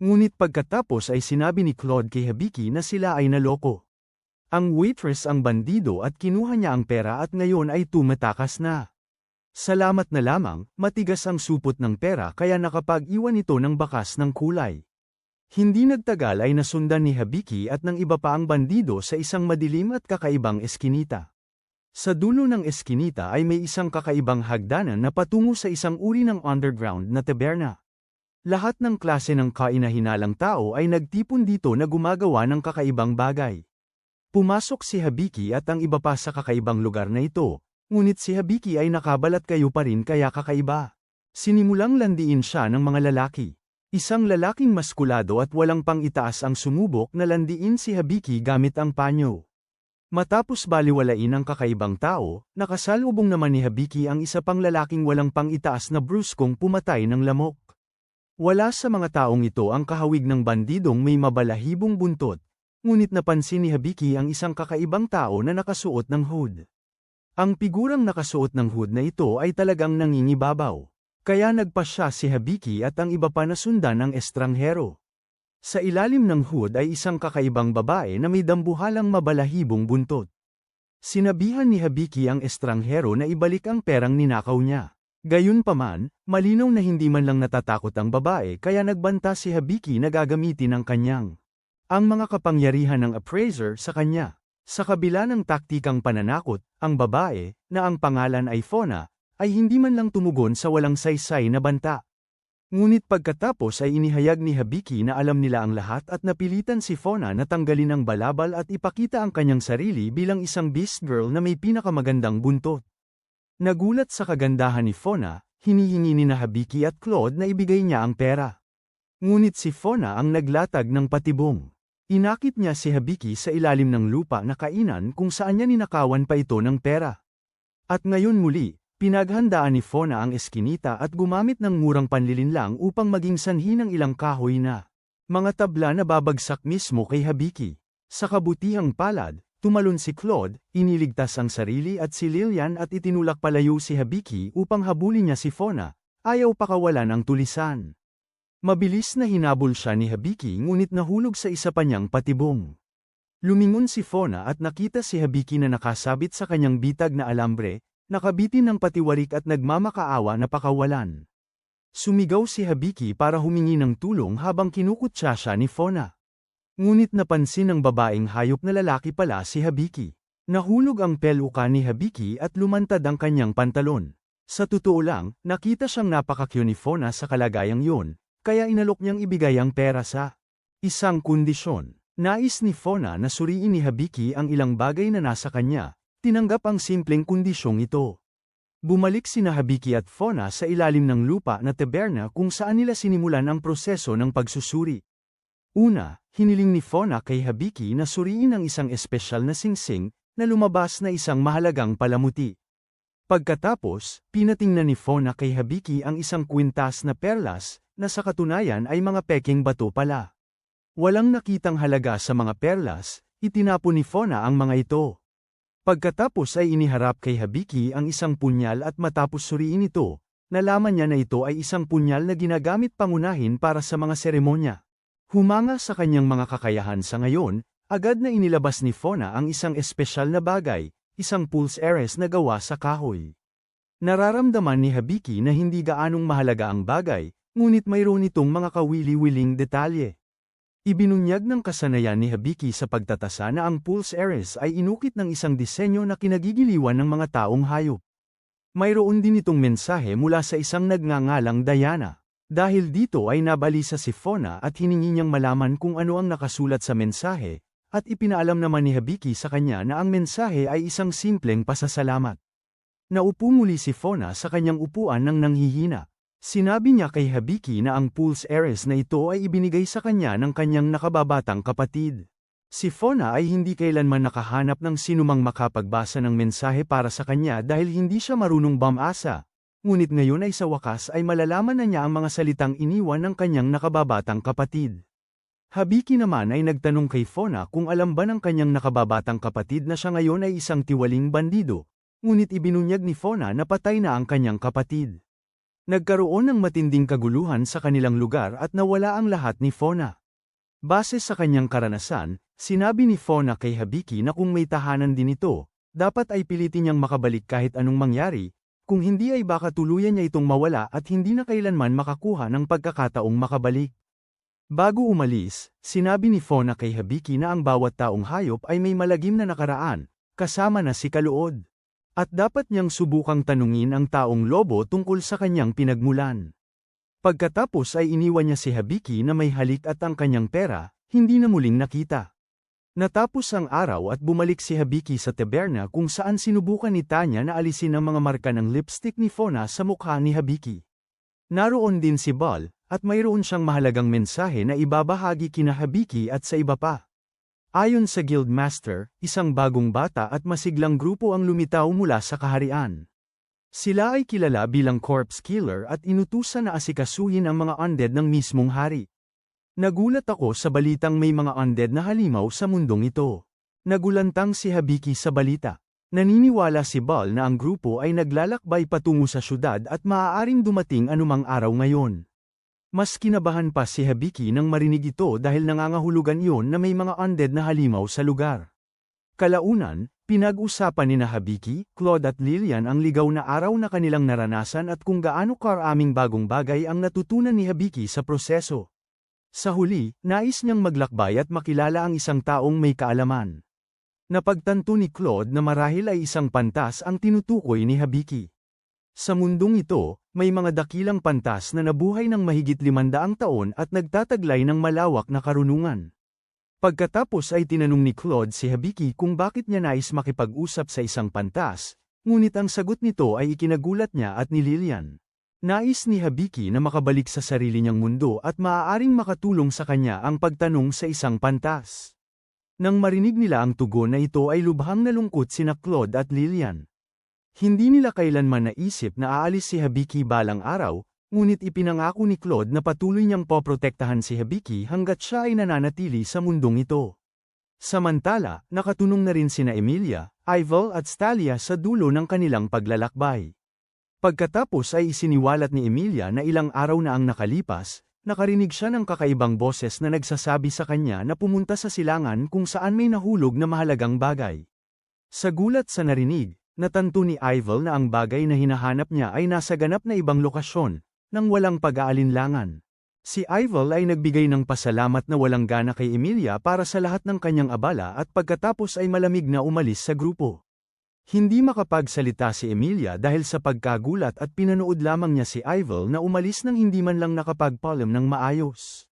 A: Ngunit pagkatapos ay sinabi ni Claude kay Hibiki na sila ay naloko. Ang waitress ang bandido at kinuha niya ang pera at ngayon ay tumatakas na. Salamat na lamang, matigas ang supot ng pera kaya nakapag-iwan ito ng bakas ng kulay. Hindi nagtagal ay nasundan ni Hibiki at ng iba pa ang bandido sa isang madilim at kakaibang eskinita. Sa dulo ng eskinita ay may isang kakaibang hagdanan na patungo sa isang uri ng underground na taberna. Lahat ng klase ng kainahinalang tao ay nagtipon dito na gumagawa ng kakaibang bagay. Pumasok si Hibiki at ang iba pa sa kakaibang lugar na ito, ngunit si Hibiki ay nakabalat kayo pa rin kaya kakaiba. Sinimulang landiin siya ng mga lalaki. Isang lalaking maskulado at walang pang-itaas ang sumubok na landiin si Hibiki gamit ang panyo. Matapos baliwalain ang kakaibang tao, nakasalubong naman ni Hibiki ang isa pang lalaking walang pang-itaas na bruskong pumatay ng lamok. Wala sa mga taong ito ang kahawig ng bandidong may mabalahibong buntot, ngunit napansin ni Hibiki ang isang kakaibang tao na nakasuot ng hood. Ang figurang nakasuot ng hood na ito ay talagang nangingibabaw. Kaya nagpasya si Hibiki at ang iba pa na sundan ang estranghero. Sa ilalim ng hood ay isang kakaibang babae na may dambuhalang mabalahibong buntot. Sinabihan ni Hibiki ang estranghero na ibalik ang perang ninakaw niya. Gayunpaman, malinaw na hindi man lang natatakot ang babae kaya nagbanta si Hibiki na gagamitin ang kanyang mga kapangyarihan ng appraiser sa kanya. Sa kabila ng taktikang pananakot, ang babae, na ang pangalan ay Fona, ay hindi man lang tumugon sa walang saysay na banta. Ngunit pagkatapos ay inihayag ni Hibiki na alam nila ang lahat at napilitan si Fauna na tanggalin ang balabal at ipakita ang kanyang sarili bilang isang beast girl na may pinakamagandang buntot. Nagulat sa kagandahan ni Fauna, hinihingi ni Hibiki at Claude na ibigay niya ang pera. Ngunit si Fauna ang naglatag ng patibong. Inakit niya si Hibiki sa ilalim ng lupa na kainan kung saan niya ninakawan pa ito ng pera. At ngayon muli, pinaghandaan ni Fauna ang eskinita at gumamit ng murang panlilinlang upang maging sanhi ng ilang kahoy na mga tabla na babagsak mismo kay Hibiki. Sa kabutihang palad, tumalon si Claude, iniligtas ang sarili at si Lillian at itinulak palayo si Hibiki upang habulin niya si Fauna, ayaw pakawalan ang tulisan. Mabilis na hinabol siya ni Hibiki ngunit nahulog sa isa pa niyang patibong. Lumingon si Fauna at nakita si Hibiki na nakasabit sa kanyang bitag na alambre, nakabitin ng patiwarik at nagmamakaawa na pakawalan. Sumigaw si Hibiki para humingi ng tulong habang kinukutsa siya ni Fauna. Ngunit napansin ng babaeng hayop na lalaki pala si Hibiki. Nahulog ang peluka ni Hibiki at lumantad ang kanyang pantalon. Sa totoo lang, nakita siyang napaka-cute ni Fauna sa kalagayang yun, kaya inalok niyang ibigay ang pera sa isang kondisyon. Nais ni Fauna na suriin ni Hibiki ang ilang bagay na nasa kanya. Tinanggap ang simpleng kondisyong ito. Bumalik sina Hibiki at Fauna sa ilalim ng lupa na taberna kung saan nila sinimulan ang proseso ng pagsusuri. Una, hiniling ni Fauna kay Hibiki na suriin ang isang espesyal na singsing na lumabas na isang mahalagang palamuti. Pagkatapos, pinatingnan ni Fauna kay Hibiki ang isang kwintas na perlas na sa katunayan ay mga peking bato pala. Walang nakitang halaga sa mga perlas, itinapon ni Fauna ang mga ito. Pagkatapos ay iniharap kay Hibiki ang isang punyal at matapos suriin ito, nalaman niya na ito ay isang punyal na ginagamit pangunahin para sa mga seremonya. Humanga sa kanyang mga kakayahan sa ngayon, agad na inilabas ni Fauna ang isang espesyal na bagay, isang pulse heiress na gawa sa kahoy. Nararamdaman ni Hibiki na hindi gaanong mahalaga ang bagay, ngunit mayroon itong mga kawili-wiling detalye. Ibinunyag ng kasanayan ni Hibiki sa pagtatasa na ang pulse heiress ay inukit ng isang disenyo na kinagigiliwan ng mga taong hayop. Mayroon din itong mensahe mula sa isang nagngangalang Diana. Dahil dito ay nabalisa si Fauna at hiningi niyang malaman kung ano ang nakasulat sa mensahe, at ipinaalam naman ni Hibiki sa kanya na ang mensahe ay isang simpleng pasasalamat. Naupo muli si Fauna sa kanyang upuan nang nanghihina. Sinabi niya kay Hibiki na ang pulse heiress na ito ay ibinigay sa kanya ng kanyang nakababatang kapatid. Si Fauna ay hindi kailanman nakahanap ng sinumang makapagbasa ng mensahe para sa kanya dahil hindi siya marunong bumasa. Ngunit ngayon ay sa wakas ay malalaman na niya ang mga salitang iniwan ng kanyang nakababatang kapatid. Hibiki naman ay nagtanong kay Fauna kung alam ba ng kanyang nakababatang kapatid na siya ngayon ay isang tiwaling bandido, ngunit ibinunyag ni Fauna na patay na ang kanyang kapatid. Nagkaroon ng matinding kaguluhan sa kanilang lugar at nawala ang lahat ni Fauna. Base sa kanyang karanasan, sinabi ni Fauna kay Hibiki na kung may tahanan din ito, dapat ay pilitin niyang makabalik kahit anong mangyari, kung hindi ay baka tuluyan niya itong mawala at hindi na kailanman makakuha ng pagkakataong makabalik. Bago umalis, sinabi ni Fauna kay Hibiki na ang bawat taong hayop ay may malagim na nakaraan, kasama na si Kaluod. At dapat niyang subukang tanungin ang taong lobo tungkol sa kanyang pinagmulan. Pagkatapos ay iniwan niya si Hibiki na may halik at ang kanyang pera, hindi na muling nakita. Natapos ang araw at bumalik si Hibiki sa taberna kung saan sinubukan ni Tanya na alisin ang mga marka ng lipstick ni Fauna sa mukha ni Hibiki. Naroon din si Bal, at mayroon siyang mahalagang mensahe na ibabahagi kina Hibiki at sa iba pa. Ayon sa Guildmaster, isang bagong bata at masiglang grupo ang lumitaw mula sa kaharian. Sila ay kilala bilang corpse killer at inutusan na asikasuhin ang mga undead ng mismong hari. Nagulat ako sa balitang may mga undead na halimaw sa mundong ito. Nagulantang si Hibiki sa balita. Naniniwala si Bal na ang grupo ay naglalakbay patungo sa syudad at maaaring dumating anumang araw ngayon. Mas kinabahan pa si Hibiki nang marinig ito dahil nangangahulugan iyon na may mga undead na halimaw sa lugar. Kalaunan, pinag-usapan ni Hibiki, Claude at Lillian ang ligaw na araw na kanilang naranasan at kung gaano karaming bagong bagay ang natutunan ni Hibiki sa proseso. Sa huli, nais niyang maglakbay at makilala ang isang taong may kaalaman. Napagtanto ni Claude na marahil ay isang pantas ang tinutukoy ni Hibiki. Sa mundong ito, may mga dakilang pantas na nabuhay ng mahigit 500 taon at nagtataglay ng malawak na karunungan. Pagkatapos ay tinanong ni Claude si Hibiki kung bakit niya nais makipag-usap sa isang pantas, ngunit ang sagot nito ay ikinagulat niya at ni Lillian. Nais ni Hibiki na makabalik sa sarili niyang mundo at maaaring makatulong sa kanya ang pagtanong sa isang pantas. Nang marinig nila ang tugon na ito ay lubhang nalungkot sina Claude at Lillian. Hindi nila kailanman naisip na aalis si Hibiki balang araw, ngunit ipinangako ni Claude na patuloy niyang poprotektahan si Hibiki hanggat siya ay nananatili sa mundong ito. Samantala, nakatunong na rin sina Emilia, Ival at Stalia sa dulo ng kanilang paglalakbay. Pagkatapos ay isiniwalat ni Emilia na ilang araw na ang nakalipas, nakarinig siya ng kakaibang boses na nagsasabi sa kanya na pumunta sa silangan kung saan may nahulog na mahalagang bagay. Sa gulat sa narinig, natanto ni Ival na ang bagay na hinahanap niya ay nasa ganap na ibang lokasyon, nang walang pag-aalinlangan. Si Ival ay nagbigay ng pasalamat na walang gana kay Emilia para sa lahat ng kanyang abala at pagkatapos ay malamig na umalis sa grupo. Hindi makapagsalita si Emilia dahil sa pagkagulat at pinanood lamang niya si Ival na umalis nang hindi man lang nakapagpaalam ng maayos.